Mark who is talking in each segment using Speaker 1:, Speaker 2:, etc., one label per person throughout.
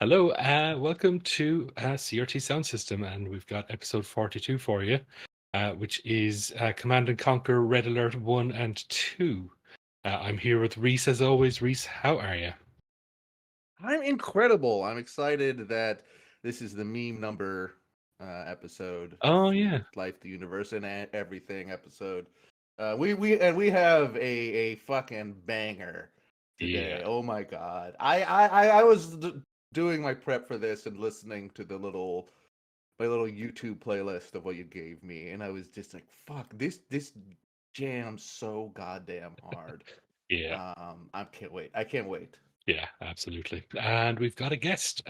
Speaker 1: Hello, welcome to CRT Sound System, and we've got episode 42 for you, which is Command and Conquer Red Alert 1 and 2. I'm here with Reese as always. Reese, how are you?
Speaker 2: I'm incredible. I'm excited that this is the meme number episode
Speaker 1: Oh,
Speaker 2: for
Speaker 1: yeah.
Speaker 2: Life, the Universe, and Everything episode. We have a fucking banger
Speaker 1: Yeah.
Speaker 2: today. Oh my god! I was doing my prep for this and listening to my little YouTube playlist of what you gave me, and I was just like, fuck this jams so goddamn hard.
Speaker 1: Yeah.
Speaker 2: I can't wait. I can't wait.
Speaker 1: Yeah, absolutely. And we've got a guest,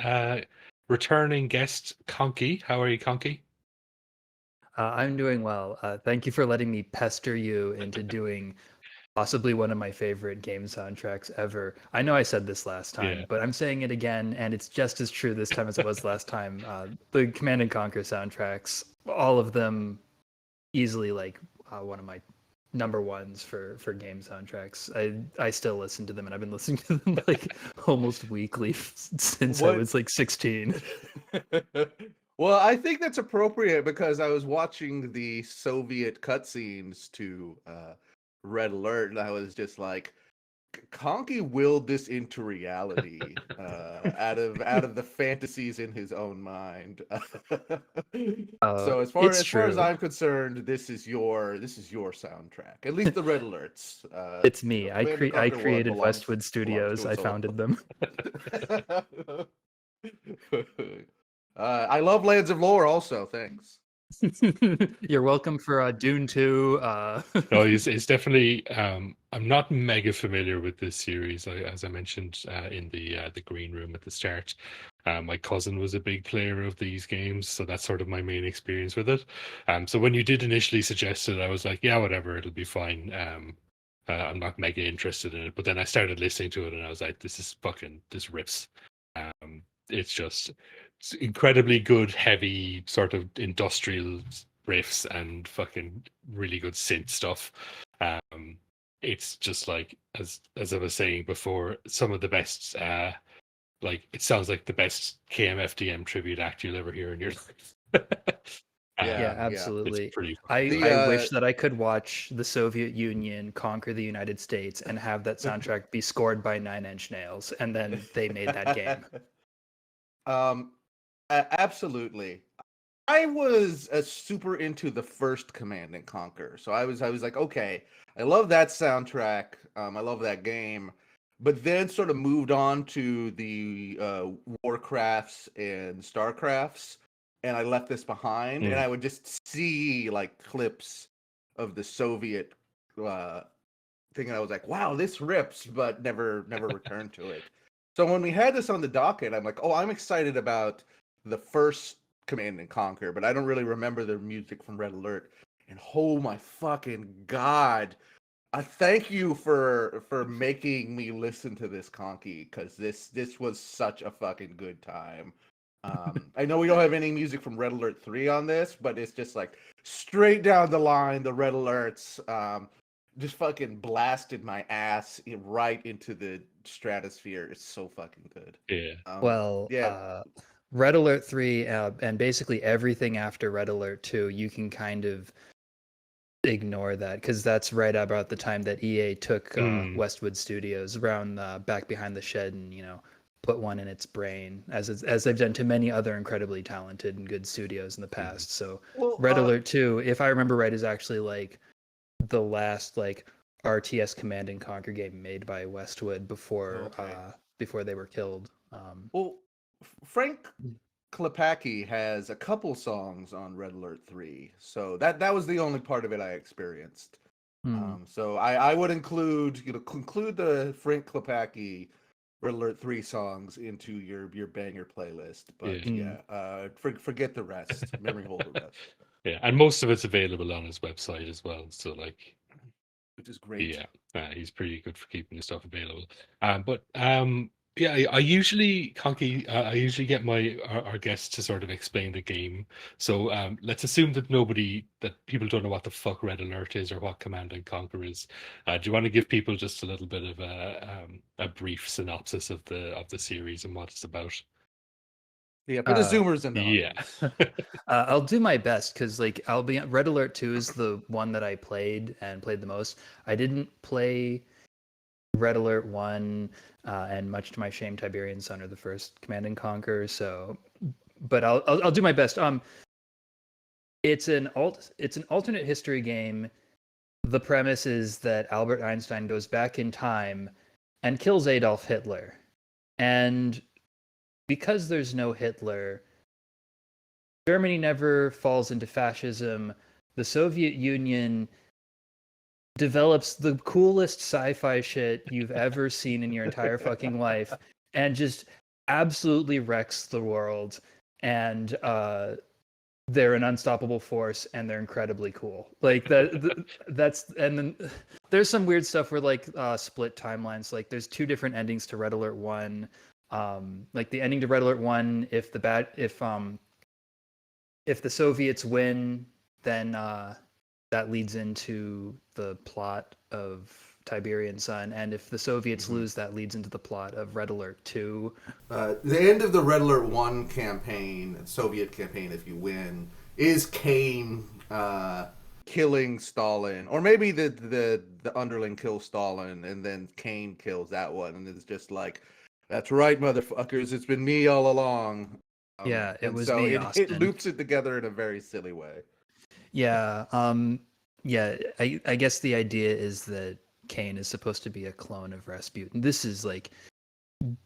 Speaker 1: returning guest, Conky. How are you, Conky?
Speaker 3: I'm doing well. Thank you for letting me pester you into doing possibly one of my favorite game soundtracks ever. I know I said this last
Speaker 1: Yeah.
Speaker 3: time, but I'm saying it again, and it's just as true this time as it was last time. The Command and Conquer soundtracks, all of them, easily like one of my number ones for game soundtracks. I still listen to them, and I've been listening to them like almost weekly since I
Speaker 2: What
Speaker 3: was like 16.
Speaker 2: Well, I think that's appropriate because I was watching the Soviet cutscenes to Red Alert, and I was just like, Conky willed this into reality out of the fantasies in his own mind. So
Speaker 3: It's
Speaker 2: as far as
Speaker 3: true.
Speaker 2: I'm concerned, this is your soundtrack. At least the Red Alerts.
Speaker 3: It's me.
Speaker 2: Command and
Speaker 3: I
Speaker 2: Conquer One
Speaker 3: created
Speaker 2: belongs
Speaker 3: Westwood
Speaker 2: belongs
Speaker 3: Studios.
Speaker 2: to
Speaker 3: I
Speaker 2: its own.
Speaker 3: founded them.
Speaker 2: I love Lands of Lore also. Thanks.
Speaker 3: You're welcome for Dune 2.
Speaker 1: No, it's definitely. I'm not mega familiar with this series. As I mentioned in the green room at the start, my cousin was a big player of these games, so that's sort of my main experience with it. So when you did initially suggest it, I was like, yeah, whatever, it'll be fine. I'm not mega interested in it, but then I started listening to it, and I was like, this rips. It's just it's incredibly good, heavy, sort of industrial riffs and fucking really good synth stuff. Um, it's just like as I was saying before, some of the best. Like it sounds like the best KMFDM tribute act you'll ever hear in your life.
Speaker 3: Yeah,
Speaker 2: Yeah, yeah.
Speaker 1: It's
Speaker 3: absolutely.
Speaker 1: pretty fucking
Speaker 3: I
Speaker 2: The
Speaker 1: good.
Speaker 3: I wish that I could watch the Soviet Union conquer the United States and have that soundtrack be scored by Nine Inch Nails, and then they made that game.
Speaker 2: um, absolutely. I was super into the first Command and Conquer, so I was like, okay, I love that soundtrack. I love that game, but then sort of moved on to the Warcrafts and Starcrafts, and I left this behind, and
Speaker 1: Mm.
Speaker 2: I would just see like clips of the Soviet uh, thing, and I was like, wow, this rips, but never returned to it. So when we had this on the docket, I'm like, oh, I'm excited about the first Command and Conquer, but I don't really remember the music from Red Alert. And oh my fucking god, I thank you for making me listen to this Conky because this was such a fucking good time. I know we don't have any music from Red Alert 3 on this, but it's just like straight down the line, the Red Alerts. Just fucking blasted my ass right into the stratosphere. It's so fucking good.
Speaker 1: Yeah.
Speaker 3: Well,
Speaker 2: Yeah.
Speaker 3: Red Alert 3 and basically everything after Red Alert 2, you can kind of ignore that because that's right about the time that EA took
Speaker 1: Mm.
Speaker 3: Westwood Studios around back behind the shed and put one in its brain as they've done to many other incredibly talented and good studios in the
Speaker 1: Mm.
Speaker 3: past. So
Speaker 2: Well,
Speaker 3: Red Alert 2, if I remember right, is actually like the last like RTS Command and Conquer game made by Westwood
Speaker 2: okay.
Speaker 3: before they were killed.
Speaker 2: Well, Frank Klepacki has a couple songs on Red Alert 3. So that was the only part of it I experienced.
Speaker 3: Hmm.
Speaker 2: So I would include the Frank Klepacki Red Alert 3 songs into your banger playlist. But
Speaker 1: Yeah.
Speaker 3: Hmm.
Speaker 2: yeah, forget the rest. Memory hold the rest.
Speaker 1: Yeah, and most of it's available on his website as well. So like,
Speaker 2: Which is great.
Speaker 1: yeah, he's pretty good for keeping his stuff available. But yeah, I usually Conky, I usually get our guests to sort of explain the game. So let's assume that people don't know what the fuck Red Alert is or what Command and Conquer is. Do you want to give people just a little bit of a brief synopsis of the series and what it's about?
Speaker 2: Yeah, for the Zoomers in the
Speaker 1: Yeah.
Speaker 2: audience.
Speaker 3: I'll do my best because like I'll be Red Alert 2 is the one that I played the most. I didn't play Red Alert 1, and much to my shame, Tiberian Sun are the first Command and Conquer. So, but I'll do my best. It's an alternate history game. The premise is that Albert Einstein goes back in time and kills Adolf Hitler, and because there's no Hitler, Germany never falls into fascism. The Soviet Union develops the coolest sci-fi shit you've ever seen in your entire fucking life and just absolutely wrecks the world. And they're an unstoppable force and they're incredibly cool. Like that's and then there's some weird stuff where like split timelines. Like there's two different endings to Red Alert 1. Like the ending to Red Alert 1, if the Soviets win, then that leads into the plot of Tiberian Sun, and if the Soviets lose, that leads into the plot of Red Alert 2.
Speaker 2: The end of the Red Alert 1 campaign, Soviet campaign, if you win, is Kane killing Stalin. Or maybe the underling kills Stalin, and then Kane kills that one, and it's just like, that's right, motherfuckers, it's been me all along.
Speaker 3: Yeah, it was
Speaker 2: so
Speaker 3: me,
Speaker 2: it
Speaker 3: Austin.
Speaker 2: loops it together in a very silly way.
Speaker 3: Yeah, yeah. I guess the idea is that Kane is supposed to be a clone of Rasputin. This is like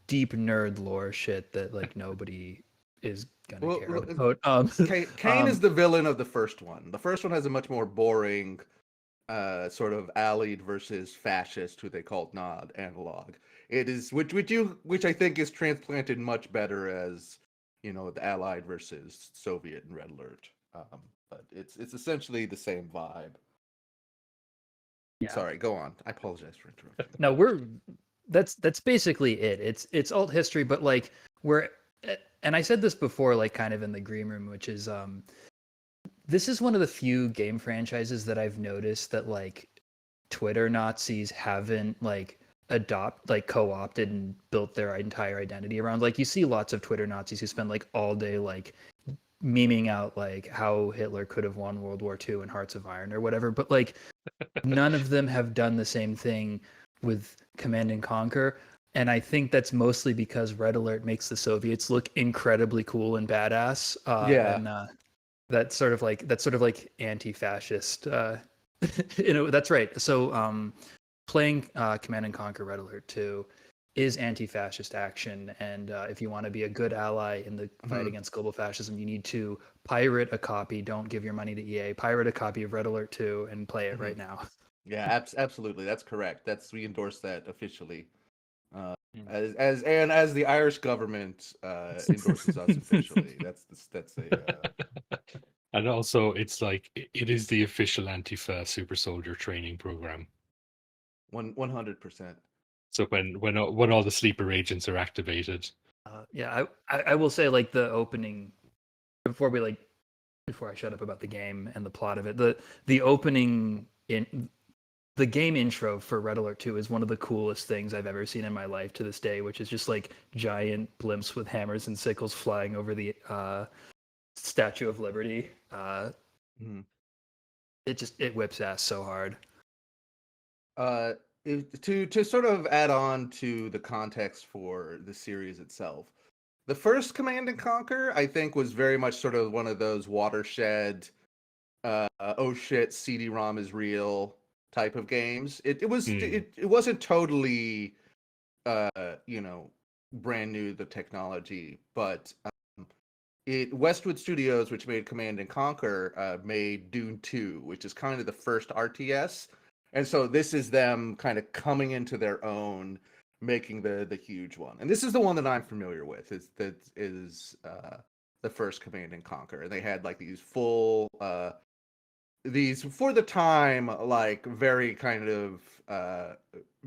Speaker 3: deep nerd lore shit that like nobody is gonna care about.
Speaker 2: Kane is the villain of the first one. The first one has a much more boring, sort of allied versus fascist, who they called Nod analog. It is which I think is transplanted much better as, you know, the Allied versus Soviet in Red Alert. But it's essentially the same vibe.
Speaker 3: Yeah.
Speaker 2: Sorry, go on. I apologize for interrupting.
Speaker 3: No, that's basically it. It's alt history, but like and I said this before, like kind of in the green room, which is this is one of the few game franchises that I've noticed that like Twitter Nazis haven't like co-opted and built their entire identity around. Like you see lots of Twitter Nazis who spend like all day like memeing out like how Hitler could have won World War II in Hearts of Iron or whatever, but like none of them have done the same thing with Command and Conquer. And I think that's mostly because Red Alert makes the Soviets look incredibly cool and badass. And that's sort of like anti-fascist. You know, that's right. So playing Command and Conquer Red Alert 2 is anti-fascist action, and if you want to be a good ally in the fight against global fascism, you need to pirate a copy. Don't give your money to EA. Pirate a copy of Red Alert 2 and play it right now.
Speaker 2: Yeah, absolutely. That's correct. We endorse that officially. As the Irish government endorses us officially. That's a
Speaker 1: And also, it's like it is the official Antifa super soldier training program.
Speaker 2: 100%.
Speaker 1: So when all the sleeper agents are activated,
Speaker 3: Yeah, I will say like the opening before I shut up about the game and the plot of it. The opening in the game intro for Red Alert 2 is one of the coolest things I've ever seen in my life to this day, which is just like giant blimps with hammers and sickles flying over the Statue of Liberty. It whips ass so hard.
Speaker 2: To sort of add on to the context for the series itself, the first Command and Conquer, I think, was very much sort of one of those watershed, oh shit, CD-ROM is real type of games. It wasn't totally, you know, brand new, the technology, but Westwood Studios, which made Command and Conquer, made Dune 2, which is kind of the first RTS. And so this is them kind of coming into their own, making the huge one. And this is the one that I'm familiar with. Is the first Command and Conquer. They had like these full these for the time like very kind of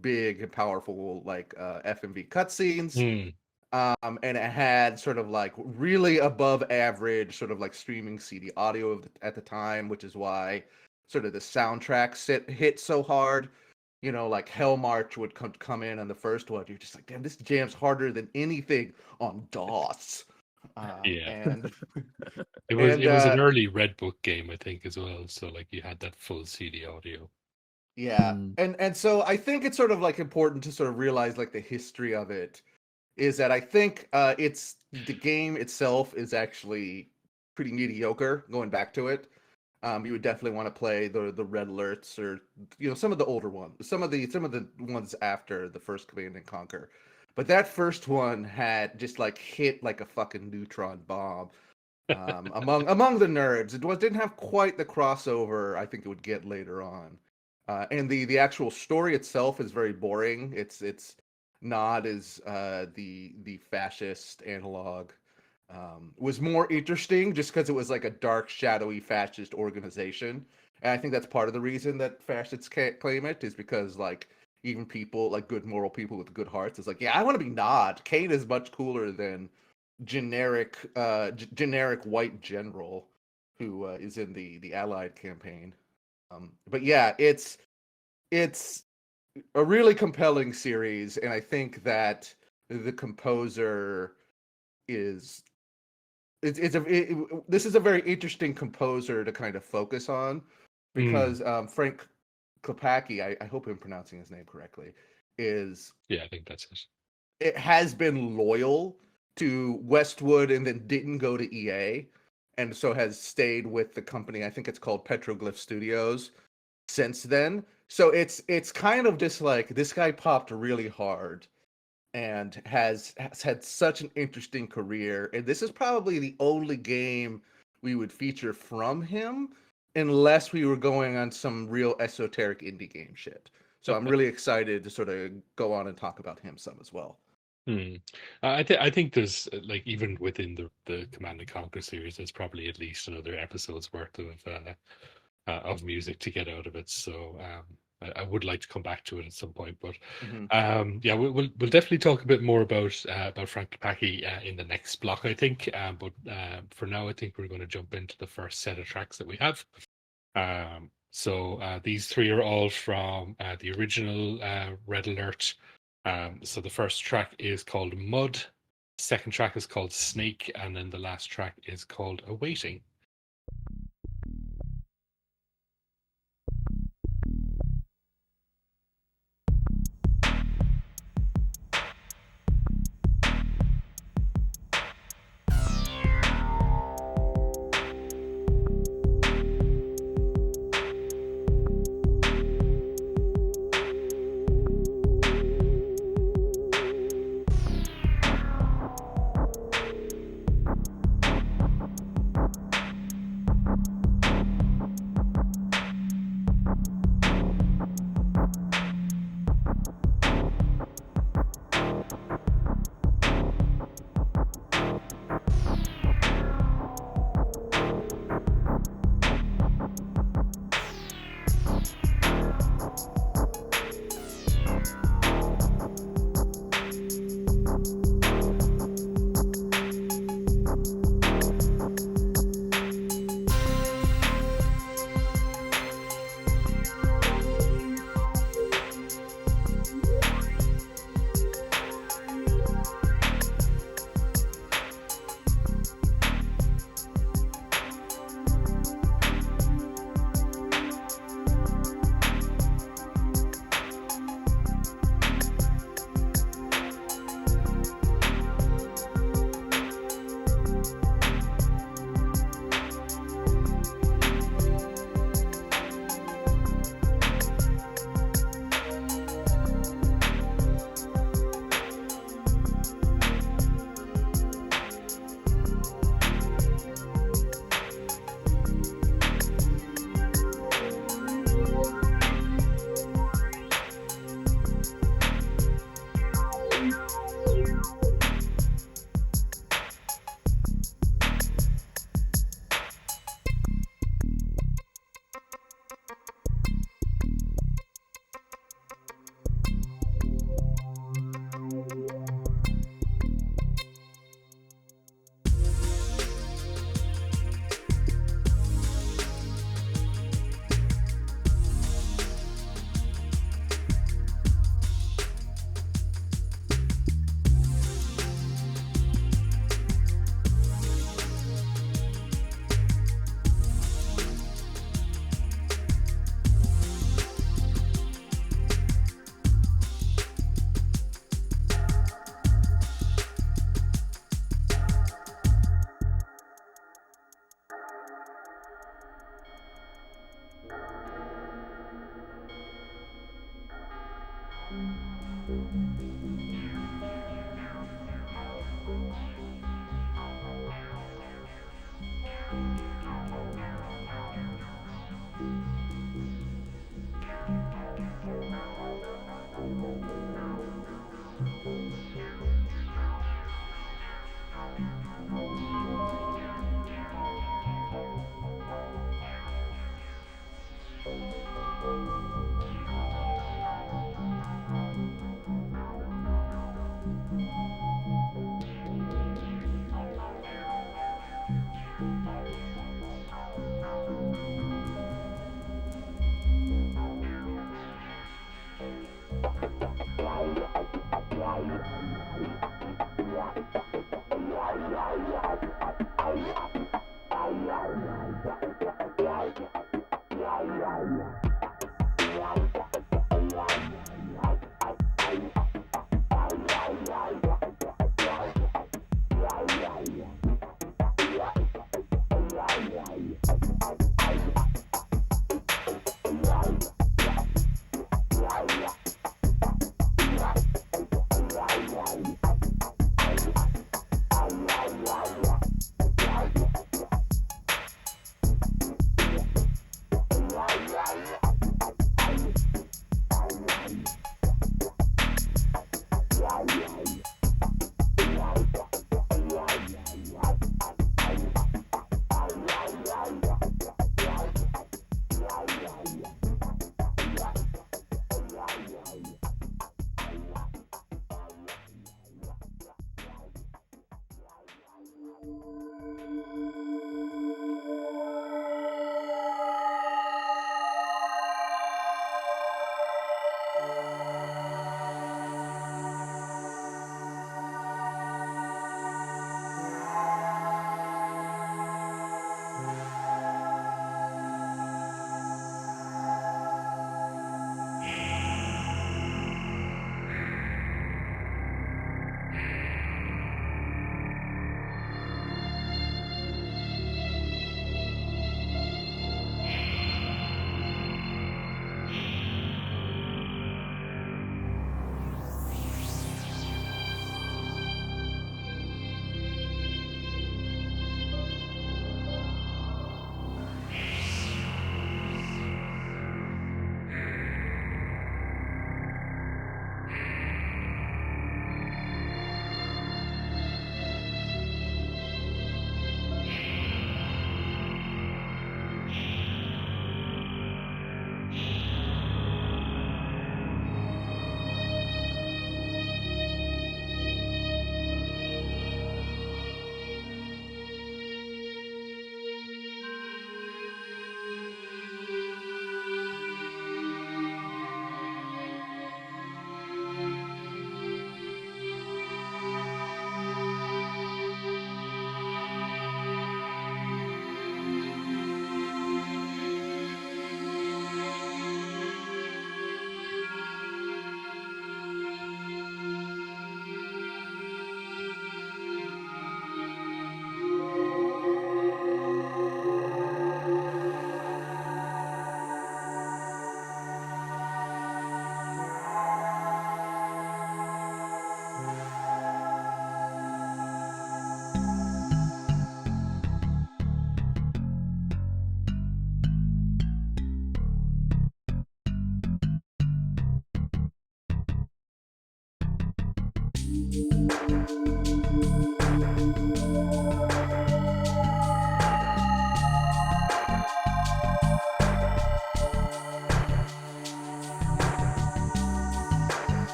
Speaker 2: big and powerful like FMV cutscenes. And it had sort of like really above average sort of like streaming CD audio at the time, which is why sort of the soundtrack hit so hard. You know, like Hell March would come in on the first one. You're just like, damn, this jam's harder than anything on DOS.
Speaker 1: Yeah.
Speaker 2: And
Speaker 1: It
Speaker 2: and
Speaker 1: was an early Red Book game, I think, as well. So like you had that full CD audio.
Speaker 2: yeah,
Speaker 3: Mm,
Speaker 2: and so I think it's sort of like important to sort of realize like the history of it is that I think it's the game itself is actually pretty mediocre. Going back to it, you would definitely want to play the Red Alerts or some of the older ones, some of the ones after the first Command and Conquer. But that first one had just like hit like a fucking neutron bomb among the nerds. Didn't have quite the crossover I think it would get later on. And the actual story itself is very boring. It's not as the fascist analog was more interesting just because it was like a dark, shadowy fascist organization. And I think that's part of the reason that fascists can't claim it is because like even people like good moral people with good hearts is like, yeah, I want to be Nod. Kane is much cooler than generic white general who is in the Allied campaign. But yeah, it's a really compelling series, and I think that the composer is this is a very interesting composer to kind of focus on
Speaker 1: Mm.
Speaker 2: because Frank Klepacki, I hope I'm pronouncing his name correctly, is
Speaker 1: Yeah, I think that's it.
Speaker 2: it has been loyal to Westwood and then didn't go to EA, and so has stayed with the company. I think it's called Petroglyph Studios since then. So it's kind of just like this guy popped really hard and has had such an interesting career. And this is probably the only game we would feature from him unless we were going on some real esoteric indie game shit. So I'm really excited to sort of go on and talk about him some as well.
Speaker 1: Hmm. I think there's like even within the Command and Conquer series, there's probably at least another episode's worth of music to get out of it. So I would like to come back to it at some point. But
Speaker 2: Hmm.
Speaker 1: yeah, we'll definitely talk a bit more about Frank Klepacki in the next block, I think. But for now, I think we're going to jump into the first set of tracks that we have. So these three are all from the original Red Alert. So the first track is called Mud, second track is called Snake, and then the last track is called Awaiting.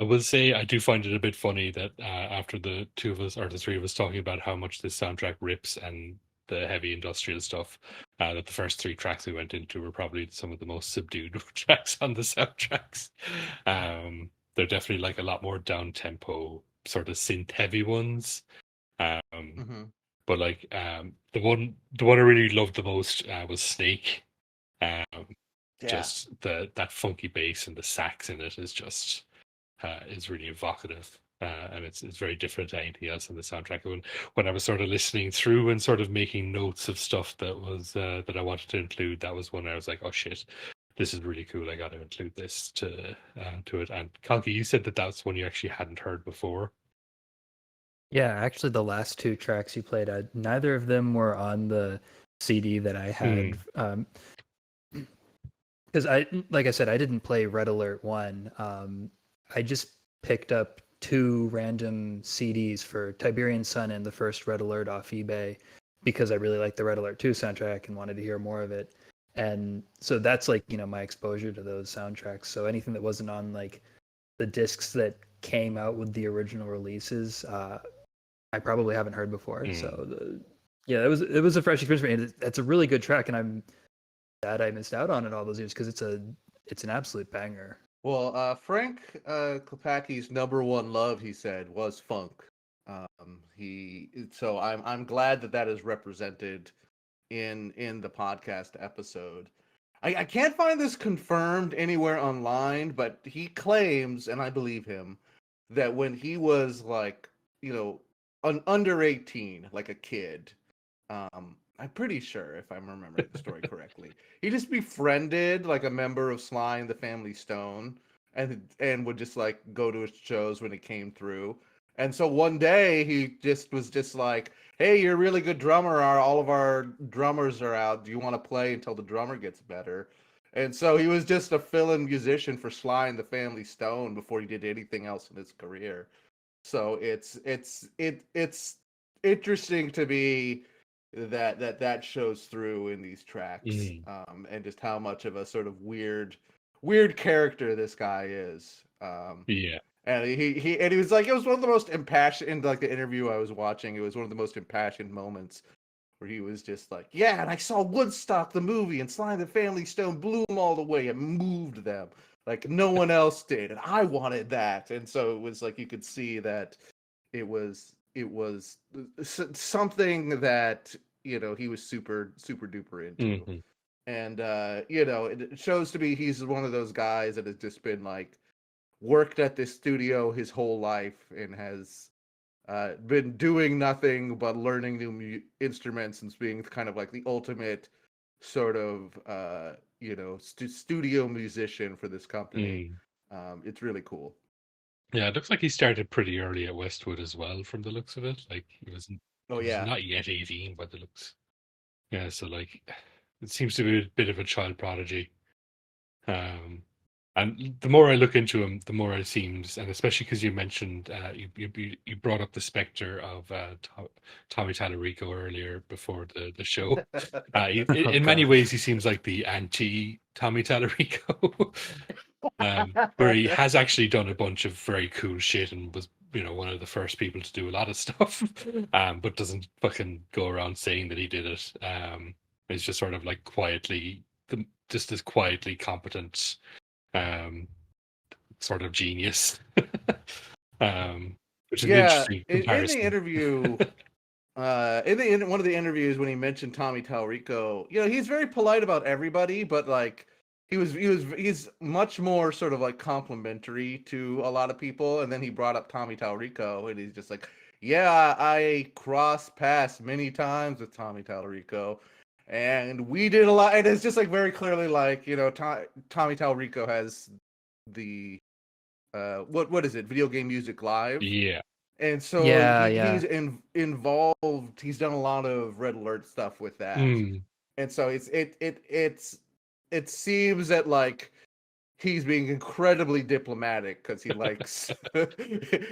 Speaker 1: I will say I do find it a bit funny that after the two of us or the three of us talking about how much this soundtrack rips and the heavy industrial stuff, that the first three tracks we went into were probably some of the most subdued tracks on the soundtracks. They're definitely like a lot more down tempo, sort of synth heavy ones. Um,
Speaker 2: Mm-hmm.
Speaker 1: but like the one I really loved the most was Snake. Um,
Speaker 2: Yeah.
Speaker 1: just that funky bass and the sax in it is really evocative. And it's very different to anything else in the soundtrack. When I was sort of listening through and sort of making notes of stuff that was that I wanted to include, that was when I was like, oh shit, this is really cool. I got to include this to it. And Kalki, you said that that's one you actually hadn't heard before.
Speaker 3: Yeah, actually, the last two tracks you played, neither of them were on the CD that I had. Because like I said, I didn't play Red Alert 1. I just picked up two random CDs for Tiberian Sun and the first Red Alert off eBay because I really liked the Red Alert 2 soundtrack and wanted to hear more of it. And so that's like, my exposure to those soundtracks. So anything that wasn't on like the discs that came out with the original releases, I probably haven't heard before. So yeah, it was a fresh experience for me. And it's a really good track, and I'm sad I missed out on it all those years because it's an absolute banger.
Speaker 2: Well, Frank Klepacki's number one love, he said, was funk. So I'm glad that is represented in the podcast episode. I can't find this confirmed anywhere online, but he claims, and I believe him, that when he was like, under 18, like a kid, I'm pretty sure if I'm remembering the story correctly, he just befriended like a member of Sly and the Family Stone, and would just like go to his shows when it came through. And so one day he was just like, "Hey, you're a really good drummer. All of our drummers are out. Do you want to play until the drummer gets better?" And so he was just a fill-in musician for Sly and the Family Stone before he did anything else in his career. So it's interesting to me that shows through in these tracks, and just how much of a sort of weird character this guy is.
Speaker 1: Yeah.
Speaker 2: And he was like, it was one of the most impassioned, in like the interview I was watching, it was one of the most impassioned moments where he was just like, yeah, and I saw Woodstock the movie, and Sly and the Family Stone blew them all the way and moved them like no one else did, and I wanted that. And so it was like you could see that it was something that he was super duper into.
Speaker 1: Mm-hmm.
Speaker 2: And it shows to me he's one of those guys that has just been like worked at this studio his whole life and has been doing nothing but learning new instruments and being kind of like the ultimate sort of studio musician for this company. It's really cool.
Speaker 1: Yeah, it looks like he started pretty early at Westwood as well, from the looks of it. Like
Speaker 2: Oh
Speaker 1: he was
Speaker 2: yeah.
Speaker 1: not yet 18 by the looks. Yeah, so like it seems to be a bit of a child prodigy. Um, and the more I look into him, the more it seems, and especially because you mentioned you brought up the specter of Tommy Tallarico earlier before the show.
Speaker 3: Oh
Speaker 1: In many
Speaker 3: gosh.
Speaker 1: ways, he seems like the anti Tommy Tallarico. Where he has actually done a bunch of very cool shit and was, one of the first people to do a lot of stuff, but doesn't fucking go around saying that he did it. He's just sort of like just this quietly competent, um, sort of genius, which is an
Speaker 2: Yeah,
Speaker 1: interesting
Speaker 2: in the
Speaker 1: comparison.
Speaker 2: interview, in one of the interviews when he mentioned Tommy Talrico, he's very polite about everybody, but like he's much more sort of like complimentary to a lot of people. And then he brought up Tommy Talrico, and he's just like, "Yeah, I crossed paths many times with Tommy Talrico, and we did a lot." And it's just like very clearly like Tommy Talrico has the what is it? Video Game Music Live.
Speaker 1: Yeah.
Speaker 2: And so
Speaker 3: Yeah,
Speaker 2: he's
Speaker 3: yeah.
Speaker 2: involved. He's done a lot of Red Alert stuff with that,
Speaker 1: Mm.
Speaker 2: and so it seems that like he's being incredibly diplomatic because he likes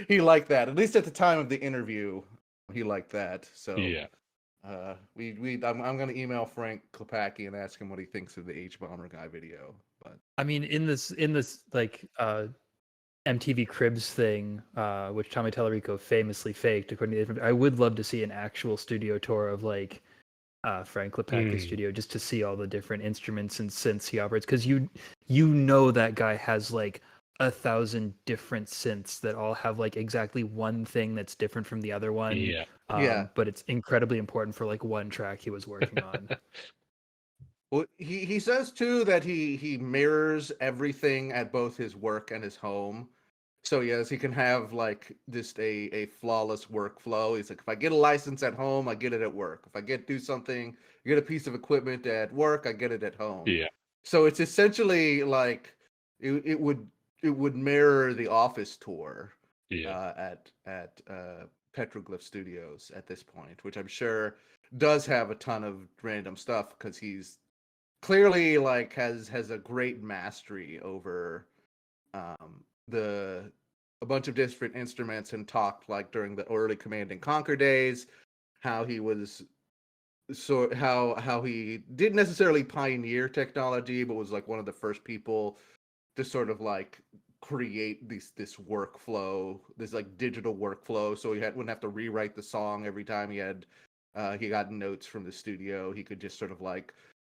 Speaker 2: he liked that, at least at the time of the interview. He liked that. So
Speaker 1: Yeah.
Speaker 2: I'm gonna email Frank Klepacki and ask him what he thinks of the H Bomber Guy video. But
Speaker 3: I mean, in this like MTV Cribs thing, which Tommy Tallarico famously faked, according to I would love to see an actual studio tour of like Frank Klepacki's studio, just to see all the different instruments and synths he operates, because you know that guy has like 1,000 different synths that all have like exactly one thing that's different from the other one.
Speaker 1: Yeah.
Speaker 2: Yeah.
Speaker 3: But it's incredibly important for like one track he was working on.
Speaker 2: Well, he says too that he mirrors everything at both his work and his home. So yes, he can have like just a flawless workflow. He's like, if I get a license at home, I get it at work. If I do something, get a piece of equipment at work, I get it at home.
Speaker 1: Yeah.
Speaker 2: So it's essentially like it would mirror the office tour
Speaker 1: Yeah.
Speaker 2: at Petroglyph Studios at this point, which I'm sure does have a ton of random stuff because he's clearly like has a great mastery over the a bunch of different instruments, and talked like during the early Command and Conquer days how he was how he didn't necessarily pioneer technology, but was like one of the first people to sort of like create this workflow, this like digital workflow, so wouldn't have to rewrite the song every time he got notes from the studio. He could just sort of like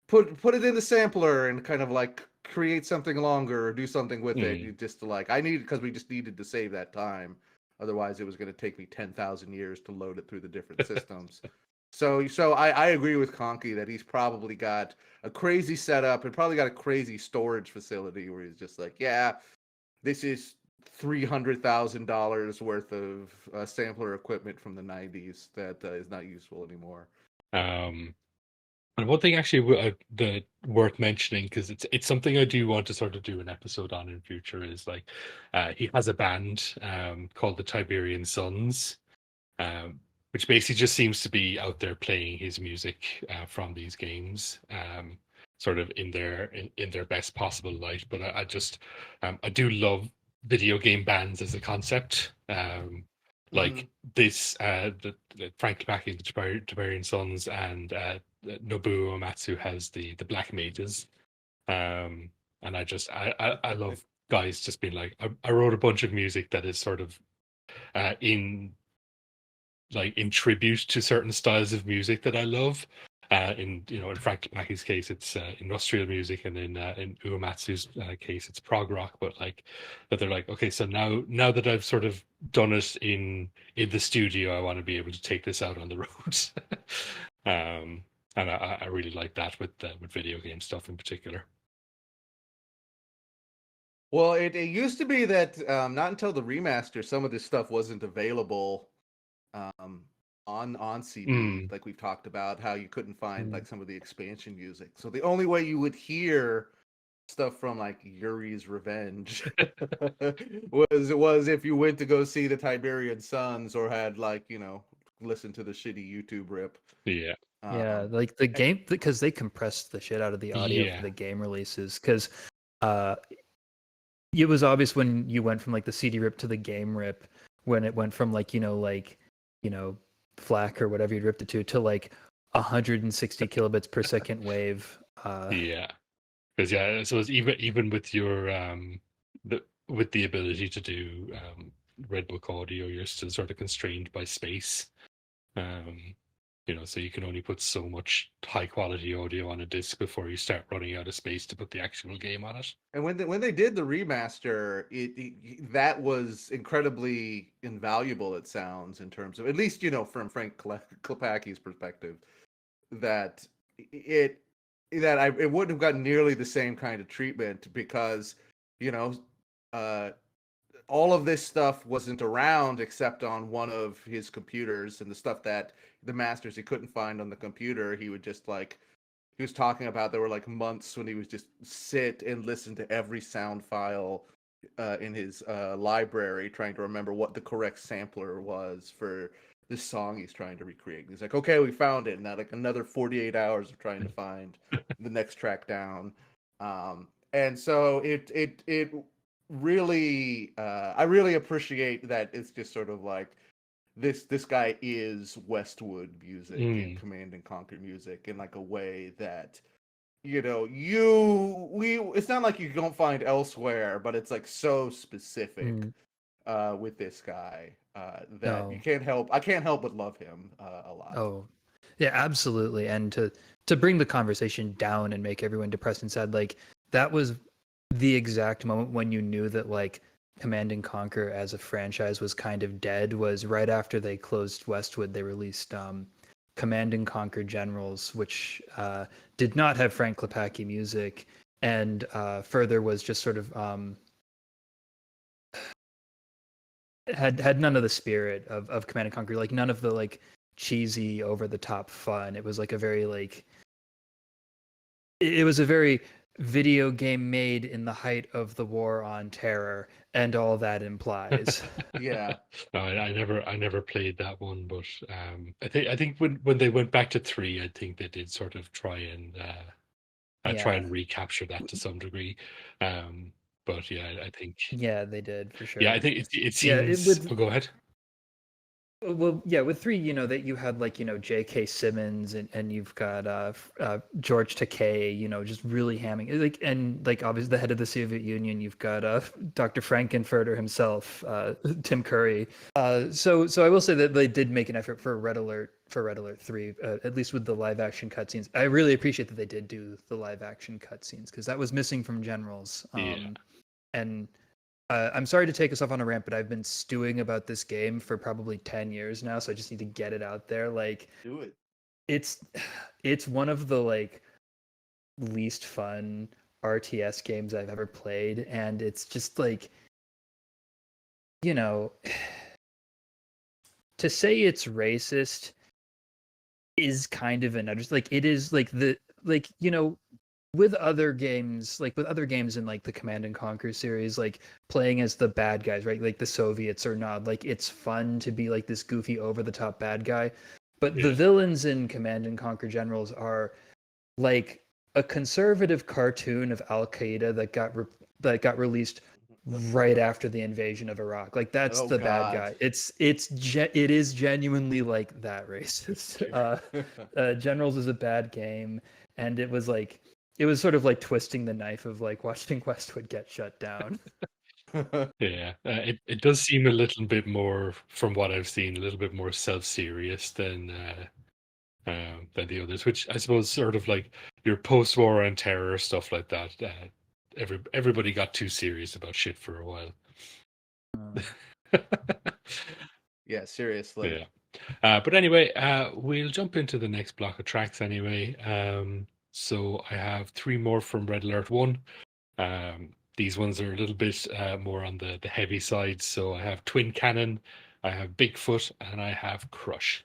Speaker 2: put it in the sampler and kind of like create something longer or do something with it. You just to like because we just needed to save that time. Otherwise, it was going to take me 10,000 years to load it through the different systems. So I agree with Conky that he's probably got a crazy setup and probably got a crazy storage facility where he's just like, yeah, this is $300,000 worth of sampler equipment from the 90s that is not useful anymore.
Speaker 1: And one thing actually that worth mentioning, because it's something I do want to sort of do an episode on in future, is like he has a band called the Tiberian Sons, which basically just seems to be out there playing his music from these games, sort of in their best possible light. But I just I do love video game bands as a concept. Like this, the Frank Klepacki, the Tiberian Sons, and Nobuo Uematsu has the Black Mages, and I love guys just being like, I wrote a bunch of music that is sort of in tribute to certain styles of music that I love. In Frank Klepacki's case, it's industrial music, and in Uematsu's case, it's prog rock. But like that, they're like, okay, so now that I've sort of done it in the studio, I want to be able to take this out on the road. And I really like that with video game stuff in particular.
Speaker 2: Well, it used to be that not until the remaster, some of this stuff wasn't available on CD. Like we've talked about, how you couldn't find like some of the expansion music. So the only way you would hear stuff from like Yuri's Revenge was if you went to go see the Tiberian Sons, or had like listened to the shitty YouTube rip.
Speaker 1: Yeah.
Speaker 3: Yeah, like the game, because they compressed the shit out of the audio for the game releases, because it was obvious when you went from like the CD rip to the game rip, when it went from like FLAC or whatever you ripped it to like 160 kilobits per second wave.
Speaker 1: Yeah, because so it's even with your with the ability to do Red Book audio, you're still sort of constrained by space. So you can only put so much high quality audio on a disc before you start running out of space to put the actual game on it.
Speaker 2: And when they did the remaster, that was incredibly invaluable. It sounds, in terms of, at least from Frank Klepacki's perspective, that it wouldn't have gotten nearly the same kind of treatment, because all of this stuff wasn't around except on one of his computers, and the stuff that the masters he couldn't find on the computer, he would just like, he was talking about, there were like months when he was just sit and listen to every sound file in his library, trying to remember what the correct sampler was for this song he's trying to recreate. He's like, okay, we found it. Now like another 48 hours of trying to find the next track down. And so it really, I really appreciate that it's just sort of like, this guy is Westwood music and Command and Conquer music in like a way that it's not like you don't find elsewhere, but it's like so specific with this guy that
Speaker 3: No.
Speaker 2: I can't help but love him a lot.
Speaker 3: Oh, yeah, absolutely. And to bring the conversation down and make everyone depressed and sad, like that was the exact moment when you knew that like Command and Conquer as a franchise was kind of dead. Was right after they closed Westwood, they released Command and Conquer Generals, which did not have Frank Klepacki music, and further was just sort of had none of the spirit of Command and Conquer, like none of the like cheesy over the top fun. It was like a very like it was a very video game made in the height of the war on terror and all that implies.
Speaker 2: Yeah.
Speaker 1: No, I never played that one, but I think when they went back to 3, I think they did sort of try and recapture that to some degree. But yeah, I think
Speaker 3: Yeah, they did for sure.
Speaker 1: yeah, I think it
Speaker 3: Yeah,
Speaker 1: seems. Oh, go ahead.
Speaker 3: well, yeah, with 3, that you had like, J.K. Simmons and you've got George Takei, just really hamming like, and like obviously the head of the Soviet Union, you've got Dr. Frankenfurter himself, Tim Curry. So I will say that they did make an effort for Red Alert 3, at least with the live action cutscenes. I really appreciate that they did do the live action cutscenes because that was missing from Generals. And I'm sorry to take us off on a rant, but I've been stewing about this game for probably 10 years now, so I just need to get it out there. Like,
Speaker 2: Do it.
Speaker 3: It's one of the like least fun RTS games I've ever played, and it's just like, to say it's racist is kind of an like it is like with other games in like the Command and Conquer series, like playing as the bad guys, right? Like the Soviets or not, like it's fun to be like this goofy over the top bad guy. But the villains in Command and Conquer Generals are like a conservative cartoon of Al Qaeda that got released right after the invasion of Iraq. Like that's the bad guy. It is genuinely like that racist. Generals is a bad game, and it was sort of like twisting the knife of like watching Westwood get shut down.
Speaker 1: Yeah, it does seem a little bit more, from what I've seen, a little bit more self-serious than the others, which I suppose sort of like your post-war and terror stuff like that. Everybody got too serious about shit for a while.
Speaker 2: Yeah, seriously.
Speaker 1: Yeah. But anyway, we'll jump into the next block of tracks anyway. So I have 3 more from Red Alert 1. These ones are a little bit more on the heavy side. So I have Twin Cannon, I have Bigfoot, and I have Crush.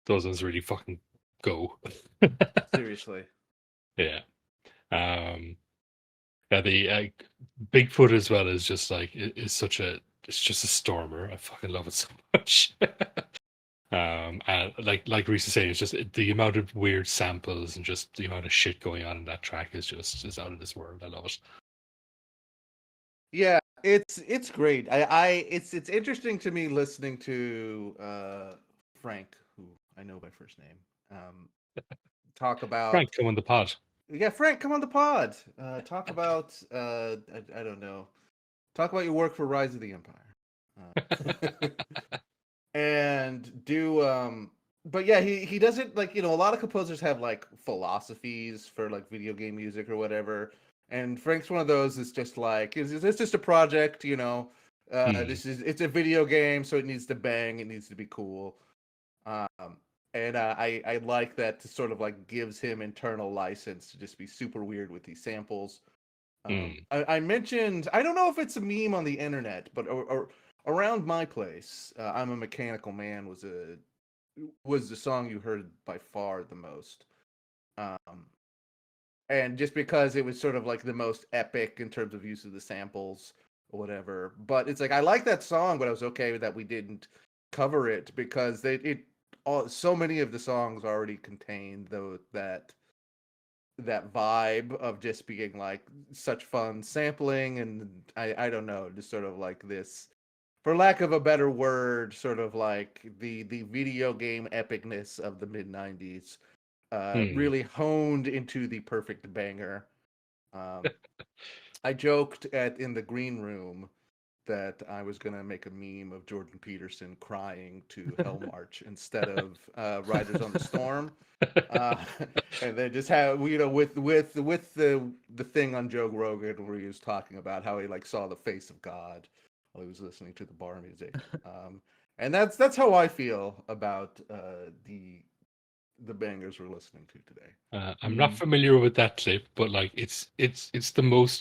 Speaker 1: those ones really fucking go.
Speaker 2: Seriously.
Speaker 1: Yeah. Yeah, the Bigfoot as well is just like is such a it's just a stormer. I fucking love it so much. And like Reese is saying, it's just the amount of weird samples and just the amount of shit going on in that track is out of this world. I love it.
Speaker 2: Yeah, it's great. It's interesting to me listening to Frank, who I know by first name, talk
Speaker 1: Frank,
Speaker 2: about.
Speaker 1: come on the pod.
Speaker 2: Yeah, Frank, come on the pod. Talk about I don't know. Talk about your work for Rise of the Empire. And do but yeah, he doesn't, like, a lot of composers have like philosophies for like video game music or whatever, and Frank's one of those. Is just like, it's just a project,
Speaker 1: Hmm.
Speaker 2: it's a video game, so it needs to bang, it needs to be cool. um and I like that, to sort of like gives him internal license to just be super weird with these samples.
Speaker 1: Hmm.
Speaker 2: I mentioned, I don't know if it's a meme on the internet, but or around my place, "I'm a Mechanical Man" was the song you heard by far the most. Um, and just because it was sort of like the most epic in terms of use of the samples or whatever. But it's like, I like that song, but I was okay with that we didn't cover it, because so many of the songs already contained that vibe of just being like such fun sampling. And I don't know, just sort of like this, for lack of a better word, sort of like the video game epicness of the mid 90s,
Speaker 1: Hmm.
Speaker 2: really honed into the perfect banger. I joked in the green room that I was gonna make a meme of Jordan Peterson crying to Hell March instead of Riders on the Storm. uh, and then just have, with the thing on Joe Rogan where he was talking about how he like saw the face of God while he was listening to the bar music. And that's how I feel about the bangers we're listening to today.
Speaker 1: I'm not familiar with that clip, but like it's the